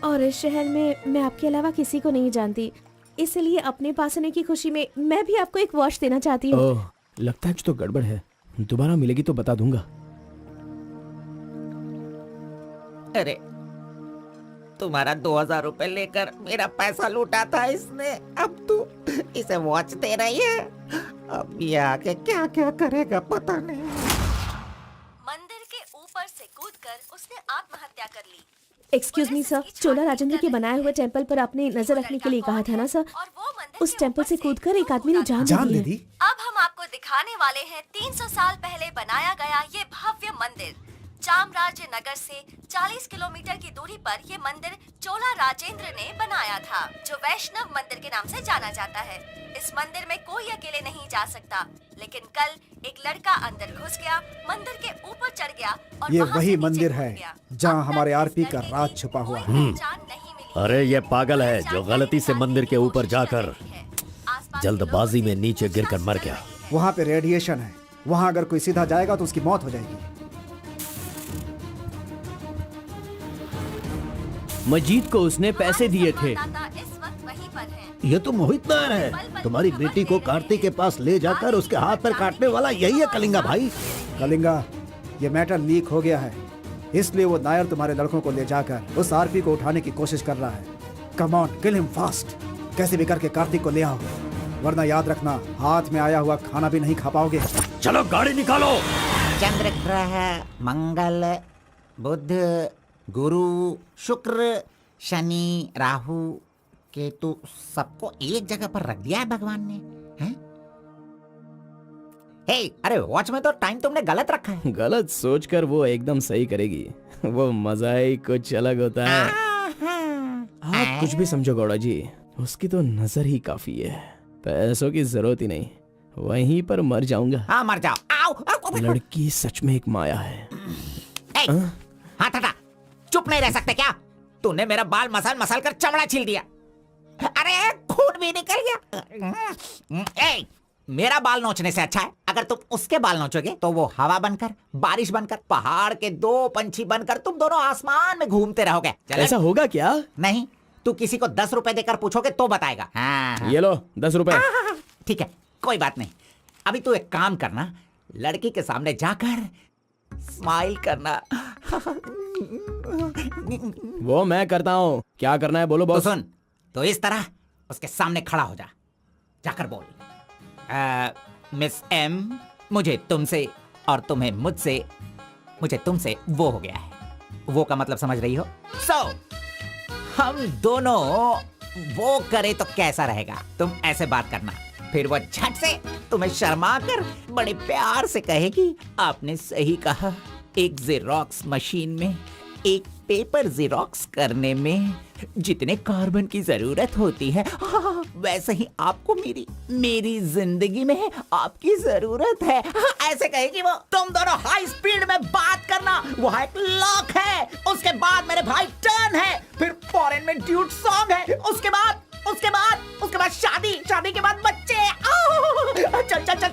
और इस शहर में मैं आपके अलावा किसी को नहीं जानती, इसलिए अपने पास होने की खुशी में मैं भी आपको एक वॉच देना चाहती हूँ। ओह, लगता है कुछ तो गड़बड़ है। दोबारा मिलेगी तो बता दूंगा। अरे, तुम्हारा 2000 रुपए लेकर मेरा पैसा लूटा था इसने, अब तू इसे वॉच दे रही है। अब ये आके क्या क्या करेगा पता नहीं। मंदिर के ऊपर से कूदकर उसने आत्महत्या कर ली। एक्सक्यूज मी सर, चोला राजेंद्र के बनाए हुए टेंपल पर आपने नजर रखने के लिए कहा था ना सर? और वो मंदिर उस के टेंपल ऊपर से कूदकर एक आदमी ने जान जान ली ले है। दी। अब हम आपको दिखाने वाले हैं 300 साल पहले बनाया गया ये भव्य मंदिर। चामराज नगर से 40 किलोमीटर की दूरी पर ये मंदिर चोला राजेंद्र ने बनाया था, जो वैष्णव मंदिर के नाम से जाना जाता है। इस मंदिर में कोई अकेले नहीं जा सकता, लेकिन कल एक लड़का अंदर घुस गया, मंदिर के ऊपर चढ़ गया और ये वहां वही से नीचे मंदिर कूद है गया। जहाँ अब तक हमारे इस आरपी का लड़के राज की छुपा हुआ कोई है। पहचान नहीं मिली। अरे ये पागल है जो गलती से मंदिर के ऊपर जाकर जल्दबाजी में नीचे गिरकर मर गया। वहाँ पे रेडिएशन है, वहाँ अगर कोई सीधा जाएगा तो उसकी मौत हो जाएगी। मजीद को उसने पैसे दिए थे। इस वक्त वहीं पर है। ये तो मोहित नायर है। तुम्हारी बेटी को कार्तिक के पास ले जाकर उसके हाथ पर काटने वाला यही है कलिंगा भाई। कलिंगा, ये मैटर लीक हो गया है, इसलिए वो नायर तुम्हारे लड़कों को ले जाकर उस आरपी को उठाने की कोशिश कर रहा है। Come on, kill him fast. कैसे भी करके कार्तिक को ले आओ, वरना याद रखना हाथ में आया हुआ खाना भी नहीं खा पाओगे। चलो गाड़ी निकालो। चंद्र ग्रह, मंगल, बुध, गुरु, शुक्र, शनि, राहु, केतु, सबको एक जगह पर रख दिया है भगवान ने, हैं? हे, अरे वॉच में तो टाइम तुमने गलत रखा है। गलत सोचकर वो एकदम सही करेगी। वो मजा ही कुछ अलग होता है। आप कुछ भी समझो गौड़ा जी, उसकी तो नजर ही काफी है, पैसों की जरूरत ही नहीं, वहीं पर मर जाऊंगा। हाँ, मर जाओ। आओ, आओ, आओ। लड़की सच में एक माया है। हाथ हटा, चुप नहीं रह सकते क्या? तूने मेरा बाल मसल मसल कर चमड़ा छील दिया। अरे खून भी निकल गया। ए, मेरा बाल नोचने से अच्छा है अगर तुम उसके बाल नोचोगे तो वो हवा बनकर, बारिश बनकर, पहाड़ के 2 पंछी बनकर तुम दोनों आसमान में घूमते रहोगे। चले? ऐसा होगा क्या? नहीं, तू किसी को 10 रुपए देकर पूछोगे तो बताएगा। हाँ, ये लो 10 रुपए। ठीक है, कोई बात नहीं। अभी तू एक काम करना, लड़की के सामने जाकर स्माइल करना। वो मैं करता हूँ, क्या करना है बोलो तो बॉस। सुन, तो इस तरह उसके सामने खड़ा हो जा, जाकर बोल, मिस एम, मुझे तुमसे और तुम्हें मुझसे, मुझे तुमसे वो हो गया है। वो का मतलब समझ रही हो? हम दोनों वो करे तो कैसा रहेगा? तुम ऐसे बात करना, फिर वो झट से तुम्हें शर्मा कर बड़े प्यार से कहेगी, आपने सही कहा, एक जेरोक्स मशीन में एक पेपर जेरोक्स करने में जितने कार्बन की जरूरत होती है, वैसे ही आपको मेरी जिंदगी में आपकी जरूरत है। ऐसे कहेगी वो। तुम दोनों हाई स्पीड में बात करना, वहाँ एक लॉक है, उसके बाद मेरे भाई टर्न है, फिर फॉरेन में ड्यूट सॉन्ग है, उसके बाद शादी के बाद बच्चे।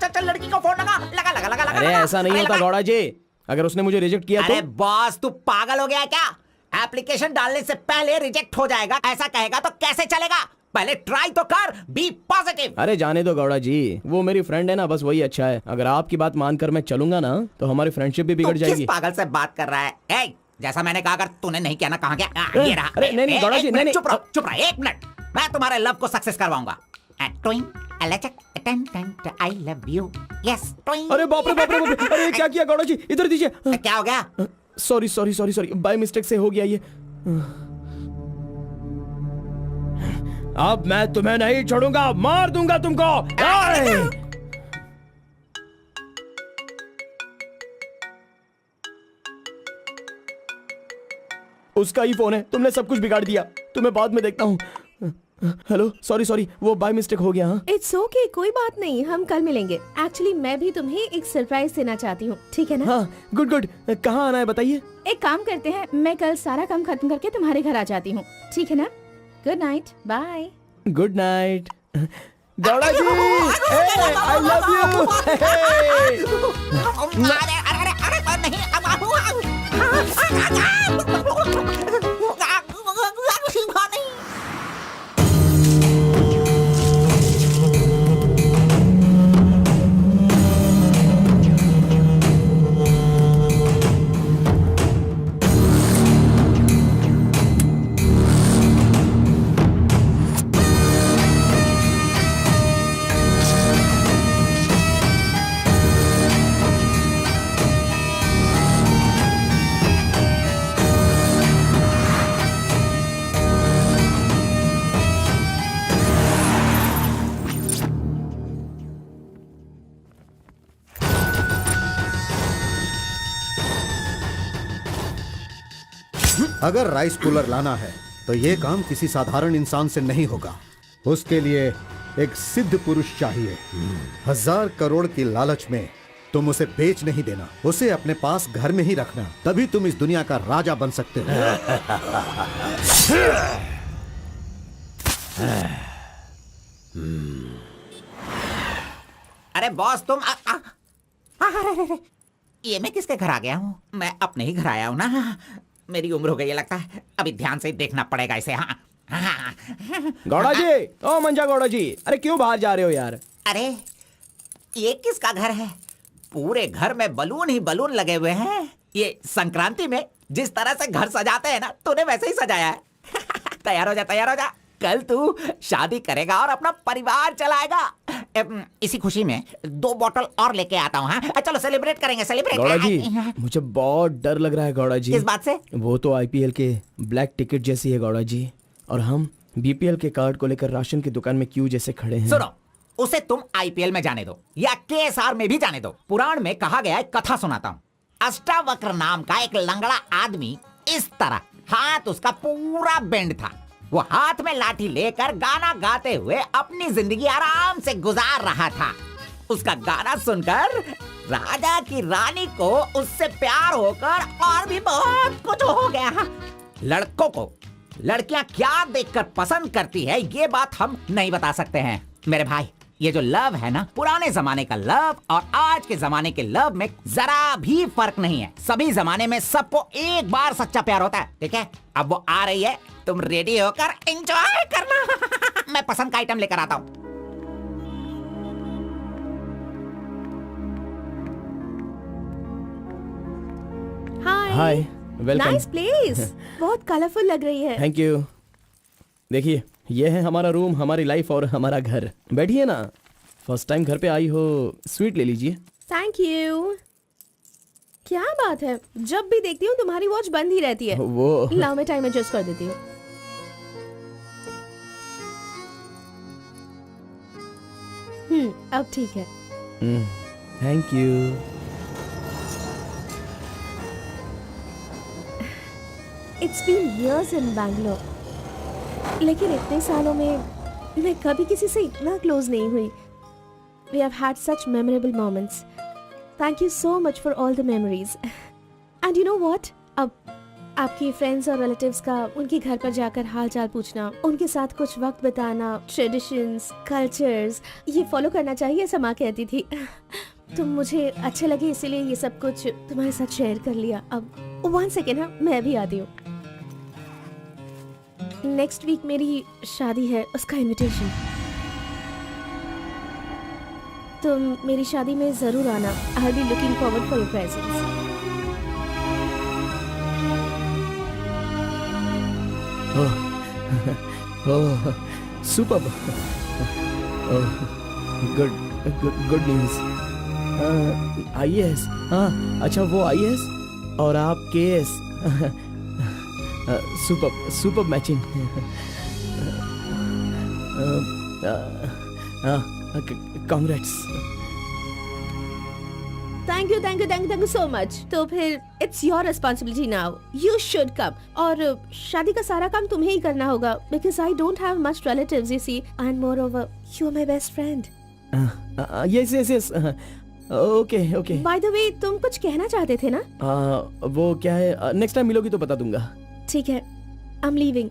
चल लड़की को फोन लगा। अरे ऐसा नहीं होता गौड़ा जी, अगर उसने मुझे रिजेक्ट किया अरे तो? बॉस, तू पागल हो गया है क्या? एप्लीकेशन डालने से पहले रिजेक्ट हो जाएगा, ऐसा कहेगा तो कैसे चलेगा? पहले ट्राई तो कर, बी पॉजिटिव। अरे जाने दो गौड़ा जी, वो मेरी फ्रेंड है ना, बस वही अच्छा है। अगर आपकी बात मानकर मैं चलूंगा ना तो हमारी फ्रेंडशिप भी बिगड़ जाएगी। किस पागल से बात कर रहा है? जैसा मैंने कहा, अगर तूने नहीं किया ना, कहाँ गया? ये रहा। अरे नहीं गौड़ा जी, नहीं। चुप रहा 1 मिनट। मैं तुम्हारे लव को सक्सेस करवाऊंगा। ट्विंग अलचक आई लव यू यस ट्विंग। अरे बाप रे बाप रे बाप रे, अरे क्या किया गौड़ा जी, इधर दीजिए। क्या हो गया? Sorry sorry sorry sorry, by mistake से हो गया ये। अब मैं तुम्हें नहीं छोड़ूंगा, मार दूंगा तुमको। आए! उसका ही फोन है, तुमने सब कुछ बिगाड़ दिया। तुम्हें बाद में देखता हूँ। हेलो, सॉरी सॉरी, वो बाय मिस्टेक हो गया। हाँ इट्स ओके, कोई बात नहीं, हम कल मिलेंगे। एक्चुअली मैं भी तुम्हें एक सरप्राइज देना चाहती हूँ, ठीक है ना? हाँ गुड गुड, कहाँ आना है बताइए। एक काम करते हैं, मैं कल सारा काम खत्म करके तुम्हारे घर आ जाती हूँ, ठीक है ना? Good night, bye. Good night Gowda ji, I love you. अरे अरे अरे अरे नहीं अगर राइस कूलर लाना है तो ये काम किसी साधारण इंसान से नहीं होगा। उसके लिए एक सिद्ध पुरुष चाहिए। 1000 करोड़ की लालच में तुम उसे बेच नहीं देना, उसे अपने पास घर में ही रखना, तभी तुम इस दुनिया का राजा बन सकते हो। अरे बॉस तुम अरे, ये मैं किसके घर आ गया हूँ? मैं अपने ही घर आया हूँ ना। मेरी उम्र हो गई है लगता है, अभी ध्यान से देखना पड़ेगा इसे। हाँ गौड़ा जी, ओ मंजा गौड़ा जी, अरे क्यों बाहर जा रहे हो यार? अरे ये किसका घर है? पूरे घर में बलून ही बलून लगे हुए हैं। ये संक्रांति में जिस तरह से घर सजाते हैं ना, तूने वैसे ही सजाया है। तैयार हो जा, तैयार हो जा, कल तू शादी करेगा और अपना परिवार चलाएगा। इसी खुशी में 2 बॉटल और लेके आता हूँ। हाँ चलो सेलिब्रेट करेंगे, सेलिब्रेट। गौड़ा जी, मुझे बहुत डर लग रहा है गौड़ा जी। किस बात से? वो तो आईपीएल के ब्लैक टिकट जैसी है गौड़ा जी, और हम बीपीएल के कार्ड को लेकर राशन की दुकान में क्यों जैसे खड़े हैं। सुनो, उसे तुम आईपीएल में जाने दो या केएसआर में भी जाने दो। पुराण में कहा गया है, कथा सुनाता हूँ। अष्टावक्र नाम का एक लंगड़ा आदमी, इस तरह हाथ उसका पूरा बेंड था। वो हाथ में लाठी लेकर गाना गाते हुए अपनी जिंदगी आराम से गुजार रहा था। उसका गाना सुनकर राजा की रानी को उससे प्यार होकर और भी बहुत कुछ हो गया। लड़कों को लड़कियां क्या देखकर पसंद करती है, ये बात हम नहीं बता सकते हैं मेरे भाई। ये जो लव है ना, पुराने जमाने का लव और आज के जमाने के लव में जरा भी फर्क नहीं है। सभी जमाने में सबको एक बार सच्चा प्यार होता है, ठीक है? अब वो आ रही है, तुम रेडी होकर एंजॉय करना। मैं पसंद का आइटम लेकर आता हूँ। हाय, वेलकम। नाइस प्लेस, बहुत कलरफुल लग रही है। Thank you. देखिए, ये है हमारा रूम, हमारी लाइफ और हमारा घर। बैठिए ना, फर्स्ट टाइम घर पे आई हो, स्वीट ले लीजिए। Thank you. क्या बात है, जब भी देखती हूँ तुम्हारी वॉच बंद ही रहती है। वो लाओ मैं टाइम एडजस्ट कर देती हूँ। अब ठीक है। Thank you. It's been years in Bangalore, लेकिन इतने सालों में मैं कभी किसी से इतना क्लोज नहीं हुई। We have had such memorable moments. Thank you so much for all the memories. And you know what? अब आपकी फ्रेंड्स और रिलेटिव्स का उनके घर पर जाकर हाल चाल पूछना, उनके साथ कुछ वक्त बिताना, ट्रेडिशंस, कल्चर्स, ये फॉलो करना चाहिए, ऐसा माँ कहती थी। तुम मुझे अच्छे लगे इसीलिए ये सब कुछ तुम्हारे साथ शेयर कर लिया। अब 1 सेकेंड, हाँ मैं भी आती हूँ। नेक्स्ट वीक मेरी शादी है, उसका इनविटेशन। तुम मेरी शादी में जरूर आना। I will be looking forward for your presence. Super. Good news. IAS. हाँ अच्छा, वो आईएएस और आप KS. Super matching. Congrats. Thank you so much. तो फिर it's your responsibility now, you should come. और शादी का सारा काम तुम्हें ही करना होगा, because I don't have much relatives you see, and moreover you are my best friend. Yes. Okay. By the way, तुम कुछ कहना चाहते थे ना? वो क्या है, नेक्स्ट टाइम मिलोगी तो बता दूंगा। ठीक है, I am leaving,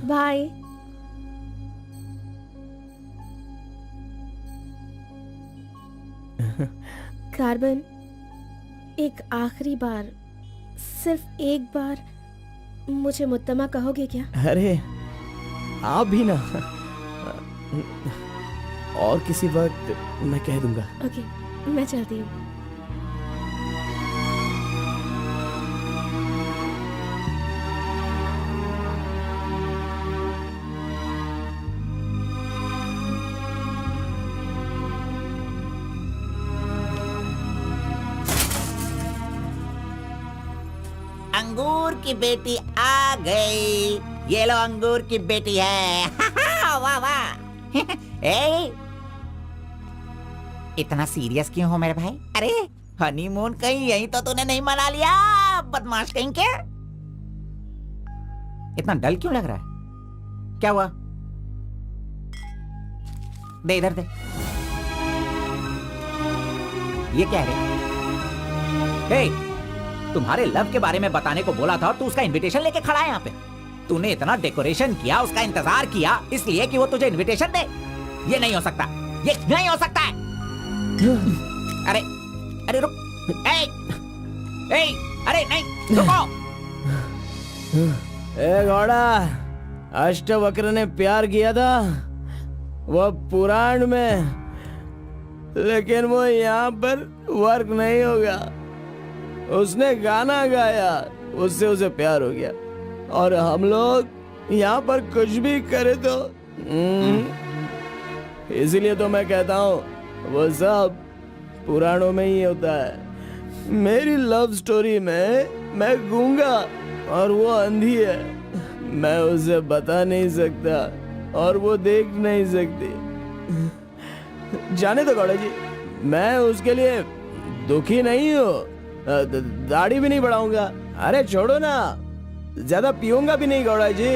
bye. Carbon, एक आखिरी बार, सिर्फ एक बार मुझे मुत्तमा कहोगे क्या? अरे आप भी ना, और किसी वक्त मैं कह दूंगा। ओके, मैं चलती हूँ। अंगूर की बेटी आ गई। ये लो अंगूर की बेटी है। वाह वाह। ए, इतना सीरियस क्यों हो मेरे भाई? अरे हनीमून कहीं यहीं तो तूने नहीं मना लिया, बदमाश कहीं के। इतना डल क्यों लग रहा है? क्या हुआ? दे इधर दे। ये क्या है? हे, तुम्हारे लव के बारे में बताने को बोला था और तू उसका इनविटेशन लेके खड़ा है यहाँ पे। तूने इतना डेकोरेशन किया, उसका इंतजार किया इसलिए कि वो तुझे इनविटेशन दे। ये नहीं हो सकता, ये नहीं हो सकता है। अरे अरे रुक। अरे नहीं, रुको। ए घोड़ा, अष्टवक्र ने प्यार किया था वो पुराण में, लेकिन वो यहाँ पर वर्क नहीं होगा। उसने गाना गाया, उससे उसे प्यार हो गया, और हम लोग यहाँ पर कुछ भी करे तो इसीलिए तो मैं कहता हूँ वो सब पुराणों में ही होता है। मेरी लव स्टोरी में मैं गूंगा और वो अंधी है। मैं उसे बता नहीं सकता और वो देख नहीं सकती। जाने दो गौड़ा जी, मैं उसके लिए दुखी नहीं हूँ, दाढ़ी भी नहीं बढ़ाऊंगा। अरे छोड़ो ना, ज्यादा पीऊंगा भी नहीं गौड़ा जी।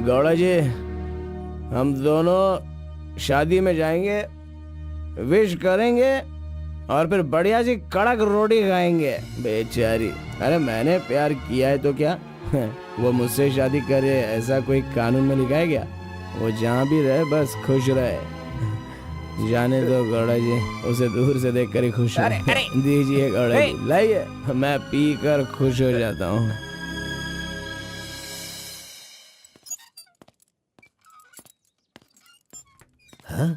गौड़ा जी, हम दोनों शादी में जाएंगे, विश करेंगे और फिर बढ़िया सी कड़क रोटी खाएंगे। बेचारी, अरे मैंने प्यार किया है तो क्या वो मुझसे शादी करे ऐसा कोई कानून में लिखा है क्या? वो जहाँ भी रहे बस खुश रहे। जाने दो गौड़ा जी, उसे दूर से देखकर ही खुश हूँ। दीजिए गौड़ा जी, लाइए, मैं पी कर खुश हो जाता हूँ। हाँ?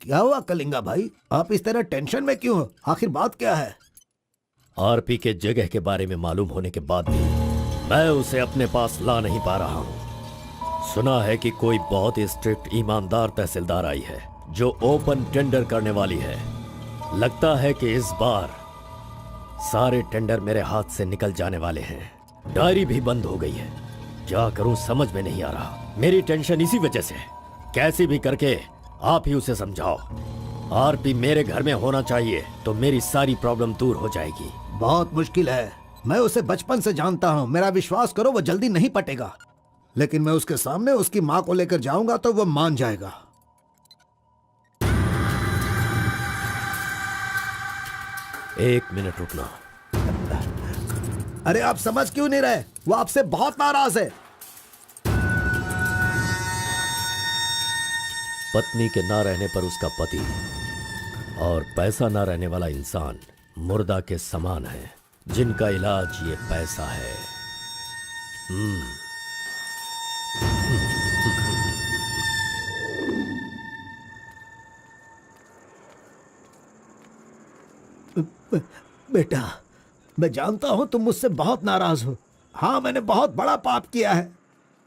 क्या हुआ कलिंगा भाई, आप इस तरह टेंशन में क्यों हो? आखिर बात क्या है? आरपी के जगह के बारे में मालूम होने के बाद भी मैं उसे अपने पास ला नहीं पा रहा हूँ। सुना है कि कोई बहुत ही स्ट्रिक्ट ईमानदार तहसीलदार आई है जो ओपन टेंडर करने वाली है। लगता है कि इस बार सारे टेंडर मेरे हाथ से निकल जाने वाले हैं। डायरी भी बंद हो गई है। क्या करूं समझ में नहीं आ रहा। मेरी टेंशन इसी वजह से है। कैसी भी करके आप ही उसे समझाओ। आरपी मेरे घर में होना चाहिए तो मेरी सारी प्रॉब्लम दूर हो जाएगी। बहुत मुश्किल है। मैं उसे बचपन से जानता हूँ, मेरा विश्वास करो वो जल्दी नहीं पटेगा। लेकिन मैं उसके सामने उसकी माँ को लेकर जाऊंगा तो वो मान जाएगा। एक मिनट रुकना। अरे आप समझ क्यों नहीं रहे? वो आपसे बहुत नाराज है। पत्नी के ना रहने पर उसका पति और पैसा ना रहने वाला इंसान मुर्दा के समान है, जिनका इलाज ये पैसा है। बेटा, मैं जानता हूं तुम मुझसे बहुत नाराज हो। हाँ, मैंने बहुत बड़ा पाप किया है,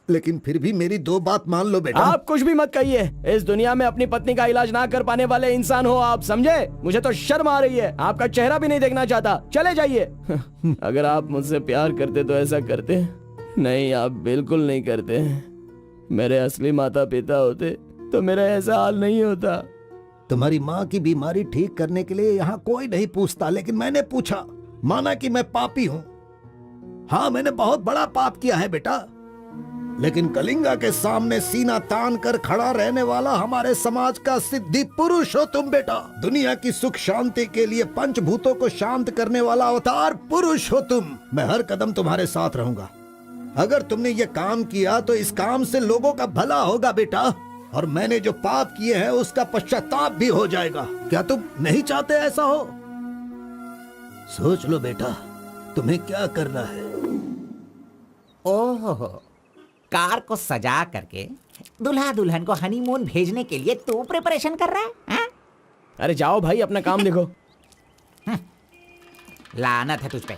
लेकिन फिर भी मेरी दो बात मान लो बेटा। आप कुछ भी मत कहिए। इस दुनिया में अपनी पत्नी का इलाज ना कर पाने वाले इंसान हो आप, समझे? मुझे तो शर्म आ रही है। आपका चेहरा भी नहीं देखना चाहता। चले जाइए। अगर आप मुझसे प्यार करते तो ऐसा करते। नहीं, आप बिल्कुल नहीं करते। मेरे असली माता पिता होते तो मेरा ऐसा हाल नहीं होता। तुम्हारी माँ की बीमारी ठीक करने के लिए यहाँ कोई नहीं पूछता, लेकिन मैंने पूछा। माना कि मैं पापी हूँ। हाँ, मैंने बहुत बड़ा पाप किया है बेटा, लेकिन कलिंगा के सामने सीना तान कर खड़ा रहने वाला हमारे समाज का सिद्धि पुरुष हो तुम बेटा। दुनिया की सुख शांति के लिए पंचभूतों को शांत करने वाला अवतार पुरुष हो तुम। मैं हर कदम तुम्हारे साथ रहूंगा। अगर तुमने ये काम किया तो इस काम से लोगों का भला होगा बेटा, और मैंने जो पाप किए हैं उसका पश्चाताप भी हो जाएगा। क्या तुम नहीं चाहते ऐसा हो? सोच लो बेटा, तुम्हें क्या करना है। ओहो, कार को सजा करके दुल्हा दुल्हन को हनीमून भेजने के लिए तू प्रिपरेशन कर रहा है, हाँ? अरे जाओ भाई, अपना काम देखो। लानत है तुझ पे।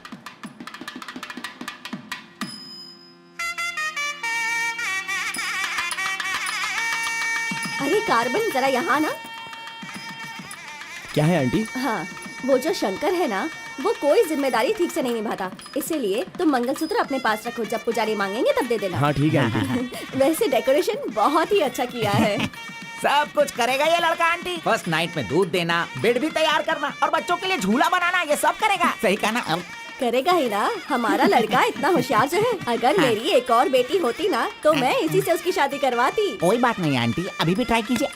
अरे कार्बन, जरा यहाँ ना। क्या है आंटी? हाँ, वो जो शंकर है ना, वो कोई जिम्मेदारी ठीक से नहीं निभाता। इसीलिए तुम मंगलसूत्र अपने पास रखो, जब पुजारी मांगेंगे तब दे देना। हाँ ठीक है आंटी। वैसे डेकोरेशन बहुत ही अच्छा किया है। सब कुछ करेगा ये लड़का आंटी। फर्स्ट नाइट में दूध देना, बेड भी तैयार करना और बच्चों के लिए झूला बनाना, ये सब करेगा। सही कहा ना? अब करेगा ही ना। हमारा लड़का इतना होशियार जो है। अगर मेरी एक और बेटी होती ना तो मैं इसी से उसकी शादी करवाती। कोई बात नहीं आंटी, अभी भी ट्राई कीजिए।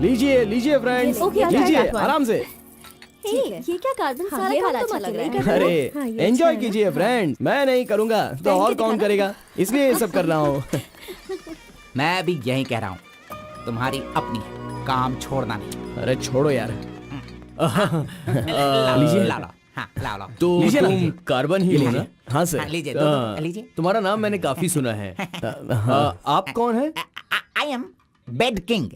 लीजिए लीजिए फ्रेंड्स, ओके, आ लीजिए जाएगा। आराम से। ये क्या कार्बन, हाँ, सारा ये काम वाला तो अच्छा मतलब लग नहीं रहा है। कर रहे हो। अरे हाँ, ये एंजॉय अच्छा है। कीजिए फ्रेंड, मैं नहीं करूंगा तो पहन और के कौन दिखाना। करेगा, इसलिए ये सब कर रहा हूँ। मैं भी यही कह रहा हूँ, तुम्हारी अपनी काम छोड़ना नहीं। अरे छोड़ो यार। लीजिए, ला लो। हाँ, ला लो। तो लीजिए ना, तुम लीजिए। कार्बन ही हो ना? हाँ सर। हाँ, लीजिए, दो, लीजिए। तुम्हारा नाम मैंने काफी सुना है। आप कौन है? आई एम बेड किंग,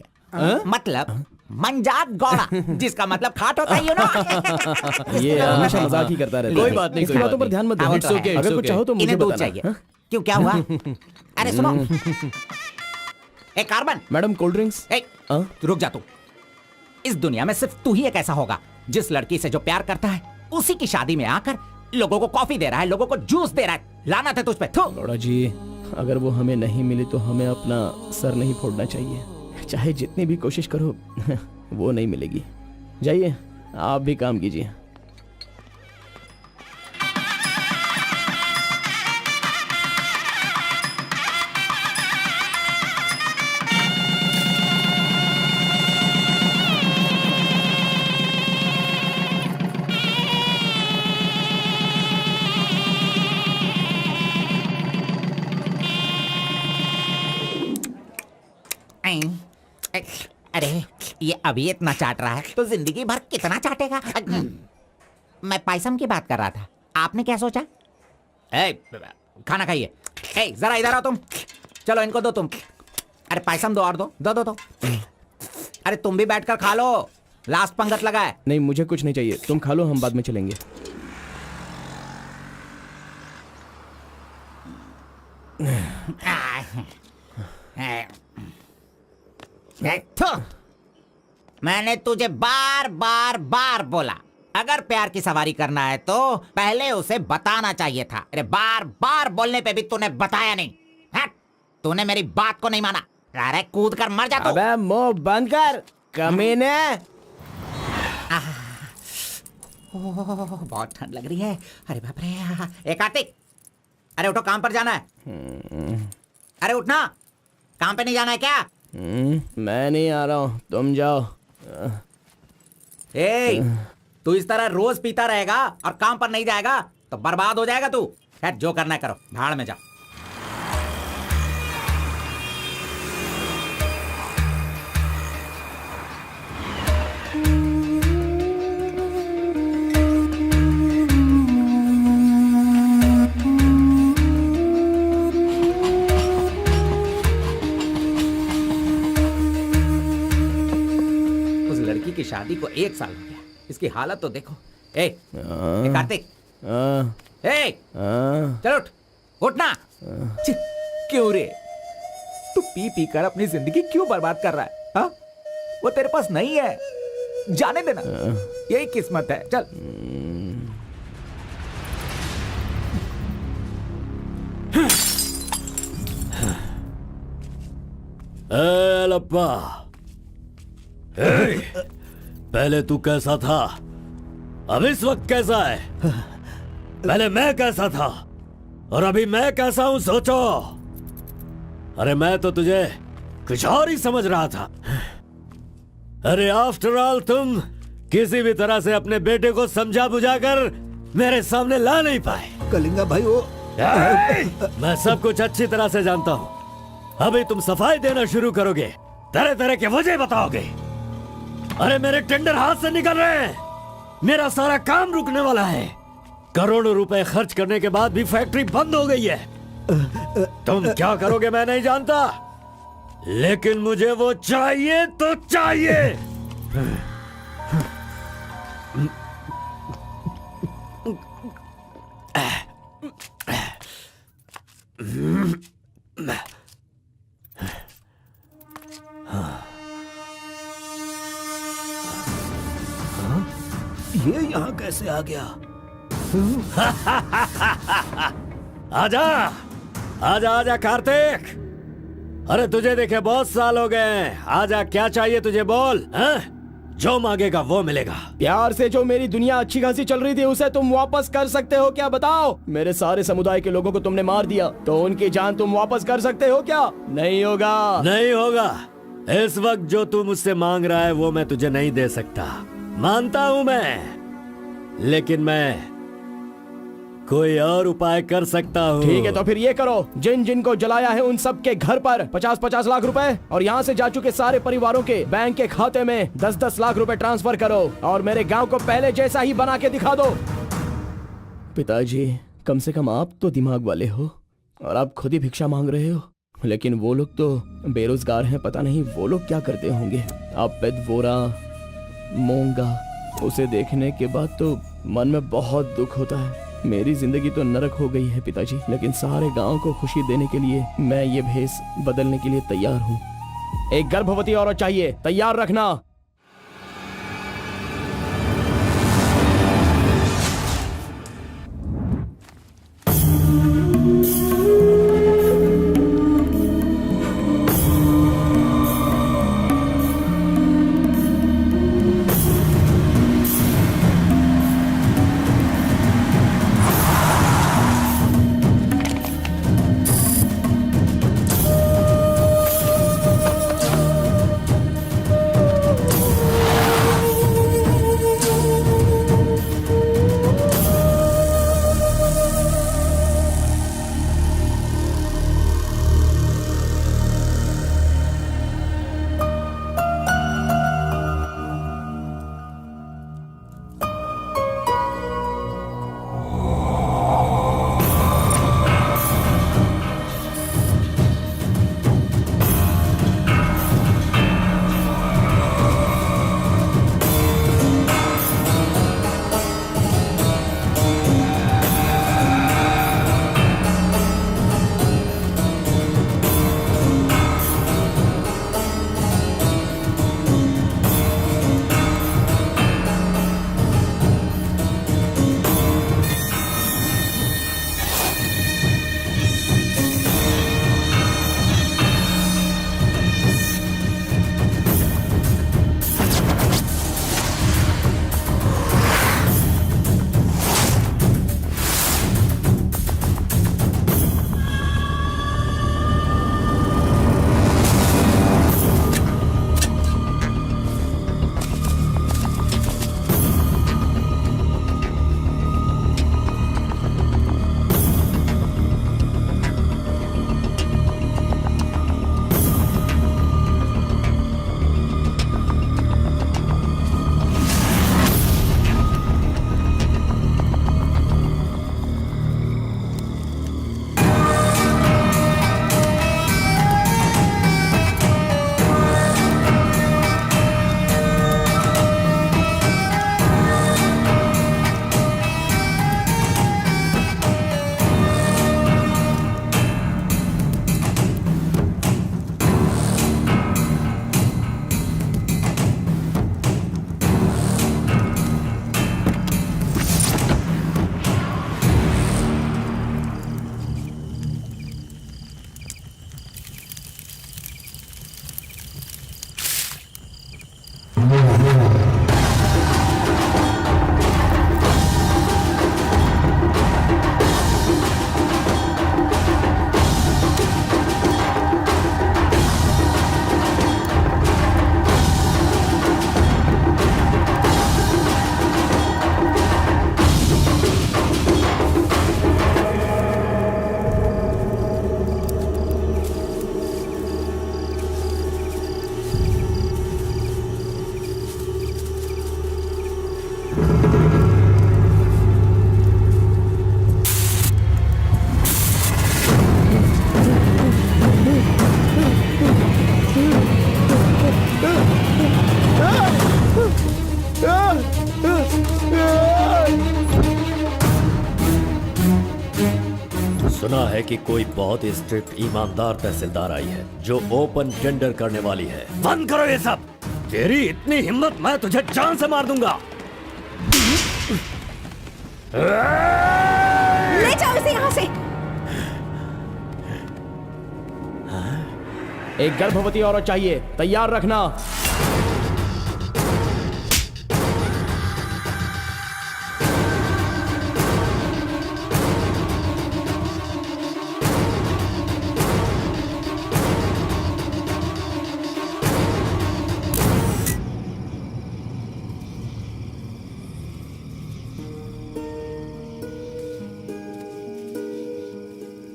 मतलब मंजात गौड़ा, जिसका मतलब खाट होता है, you know? ये हमेशा मजाक ही करता रहता है। कोई बात नहीं, इसकी कोई बातों बात पर ध्यान मत हाँ, दो। वो तो है। अगर कुछ चाहो तो मुझे इन्हें दूध बताना। चाहिए। हाँ? क्यों, क्या हुआ? अरे सुनो, ए कार्बन, मैडम कोल्ड ड्रिंक्स। ए, तू रुक जा। तू इस दुनिया में सिर्फ तू ही एक ऐसा होगा जिस लड़की से जो प्यार करता है उसी की शादी में आकर लोगों को कॉफी दे रहा है, लोगों को जूस दे रहा है। लानत है तुझ पे। थू। गौड़ा जी, अगर वो हमें नहीं मिली तो हमें अपना सर नहीं फोड़ना चाहिए। चाहे जितनी भी कोशिश करो वो नहीं मिलेगी। जाइए, आप भी काम कीजिए। अरे ये अभी इतना चाट रहा है तो जिंदगी भर कितना चाटेगा। मैं पायसम की बात कर रहा था, आपने क्या सोचा? खाना खाइए। जरा इधर आओ तुम। चलो इनको दो तुम। अरे पायसम दो और दो दो दो दो। अरे तुम भी बैठकर खा लो, लास्ट पंगत लगा है। नहीं, मुझे कुछ नहीं चाहिए, तुम खा लो, हम बाद में चलेंगे। मैंने तुझे बार बार बार बोला, अगर प्यार की सवारी करना है तो पहले उसे बताना चाहिए था। अरे बार बार बोलने पे भी तूने बताया नहीं। हट, तूने मेरी बात को नहीं माना। अरे कूद कर मर जा तू। अबे मुंह बंद कर कमीने। बहुत ठंड लग रही है। अरे बाप रे। कार्तिक, अरे उठो, काम पर जाना है। अरे उठना, काम पे नहीं जाना है क्या? मैं नहीं आ रहा हूँ, तुम जाओ। तू इस तरह रोज पीता रहेगा और काम पर नहीं जाएगा तो बर्बाद हो जाएगा तू। खैर, जो करना है करो, भाड़ में जाओ। उस लड़की की शादी को 1 साल हो गया, इसकी हालत तो देखो। ए कार्तिक, ए चल उठ, उठना। क्यों रे, तू पी पी कर अपनी जिंदगी क्यों बर्बाद कर रहा है? हा? वो तेरे पास नहीं है, जाने देना, यही किस्मत है। चल। लप्पा, पहले तू कैसा था, अब इस वक्त कैसा है? पहले मैं कैसा था और अभी मैं कैसा हूं, सोचो। अरे मैं तो तुझे कुछ और ही समझ रहा था। अरे आफ्टर ऑल तुम किसी भी तरह से अपने बेटे को समझा बुझाकर मेरे सामने ला नहीं पाए। कलिंगा भाई वो मैं सब कुछ अच्छी तरह से जानता हूँ। अभी तुम सफाई देना शुरू करोगे, तरह तरह के वजह बताओगे। अरे मेरे टेंडर हाथ से निकल रहे हैं, मेरा सारा काम रुकने वाला है। करोड़ों रुपए खर्च करने के बाद भी फैक्ट्री बंद हो गई है। तुम क्या करोगे मैं नहीं जानता, लेकिन मुझे वो चाहिए तो चाहिए। ये यहाँ कैसे आ गया? आजा आजा आजा कार्तिक, अरे तुझे देखे बहुत साल हो गए। आजा, क्या चाहिए तुझे, बोल। जो मांगेगा वो मिलेगा। प्यार से जो मेरी दुनिया अच्छी खासी चल रही थी उसे तुम वापस कर सकते हो क्या, बताओ? मेरे सारे समुदाय के लोगों को तुमने मार दिया, तो उनकी जान तुम वापस कर सकते हो क्या? नहीं होगा। नहीं होगा। इस वक्त जो तू मुझसे मांग रहा है वो मैं तुझे नहीं दे सकता, मानता हूं मैं, लेकिन मैं कोई और उपाय कर सकता हूँ। ठीक है, तो फिर ये करो, जिन जिन को जलाया है उन सब के घर पर 50-50 लाख रुपए और यहाँ से जा चुके सारे परिवारों के बैंक के खाते में 10-10 लाख रुपए ट्रांसफर करो और मेरे गांव को पहले जैसा ही बना के दिखा दो। पिताजी, कम से कम आप तो दिमाग वाले हो और आप खुद ही भिक्षा मांग रहे हो, लेकिन वो लोग तो बेरोजगार हैं, पता नहीं वो लोग क्या करते होंगे। आप पेदवोरा मोंगा, उसे देखने के बाद तो मन में बहुत दुख होता है। मेरी जिंदगी तो नरक हो गई है पिताजी, लेकिन सारे गांव को खुशी देने के लिए मैं ये भेष बदलने के लिए तैयार हूँ। एक गर्भवती औरत चाहिए, तैयार रखना। सुना है कि कोई बहुत ही स्ट्रिक्ट ईमानदार तहसीलदार आई है जो ओपन टेंडर करने वाली है। बंद करो ये सब। तेरी इतनी हिम्मत, मैं तुझे जान से मार दूंगा। ले जाओ इसे यहाँ से। एक गर्भवती औरत चाहिए, तैयार रखना।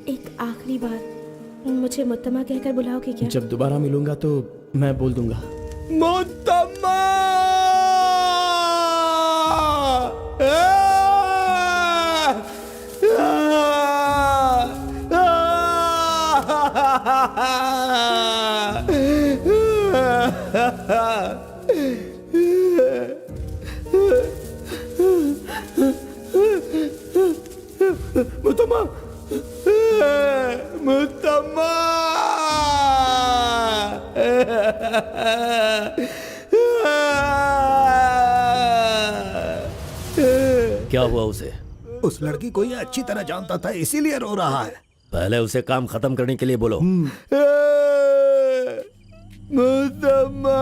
एक आखिरी बार मुझे मुत्तमा कहकर बुलाओगे क्या? जब दोबारा मिलूंगा तो मैं बोल दूंगा। मुत्तम्मा! मुत्तम्मा! मुत्तम्मा! क्या हुआ उसे? उस लड़की को ये अच्छी तरह जानता था, इसीलिए रो रहा है। पहले उसे काम खत्म करने के लिए बोलो। मुत्तम्मा!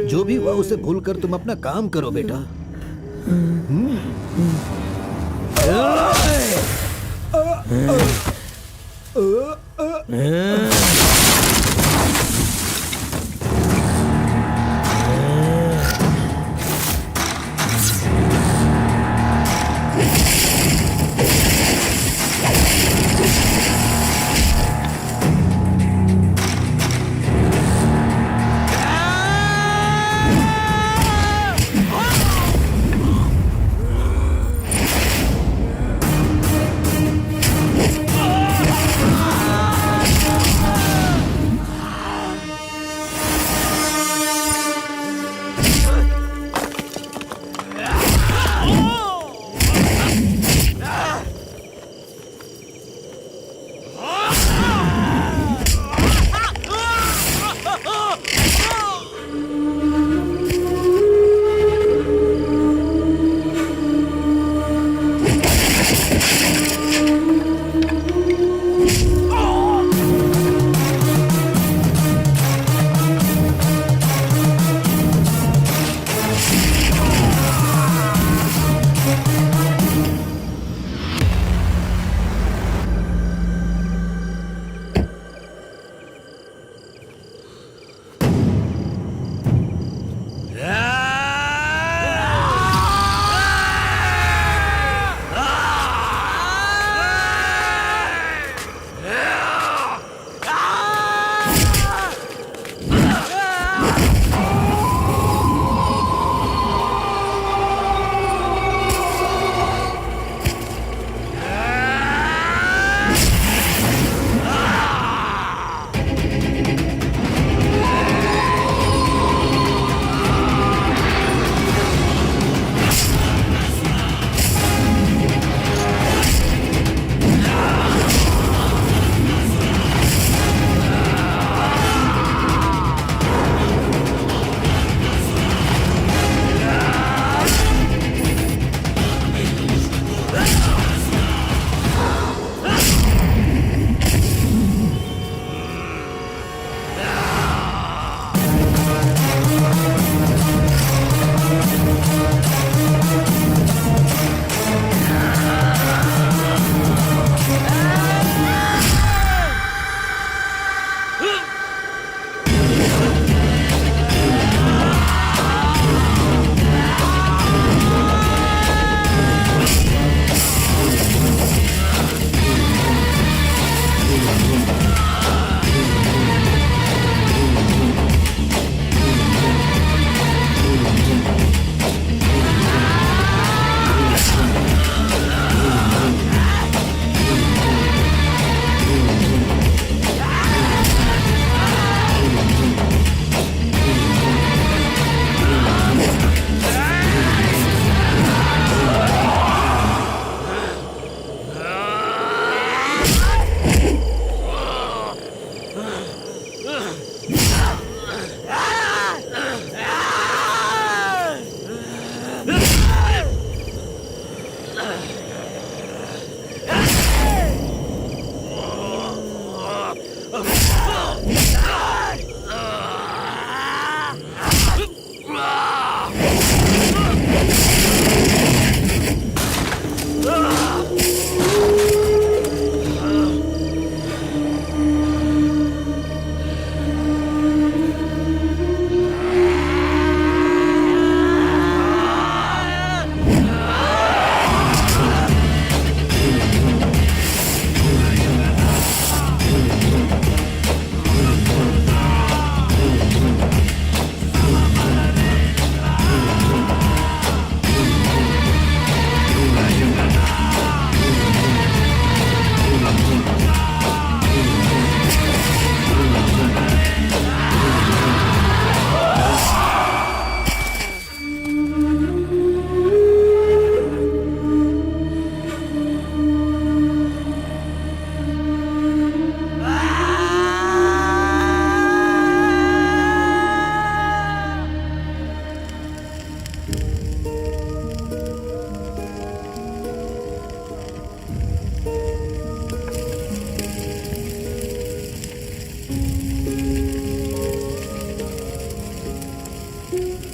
जो भी हुआ उसे भूलकर तुम अपना काम करो बेटा। है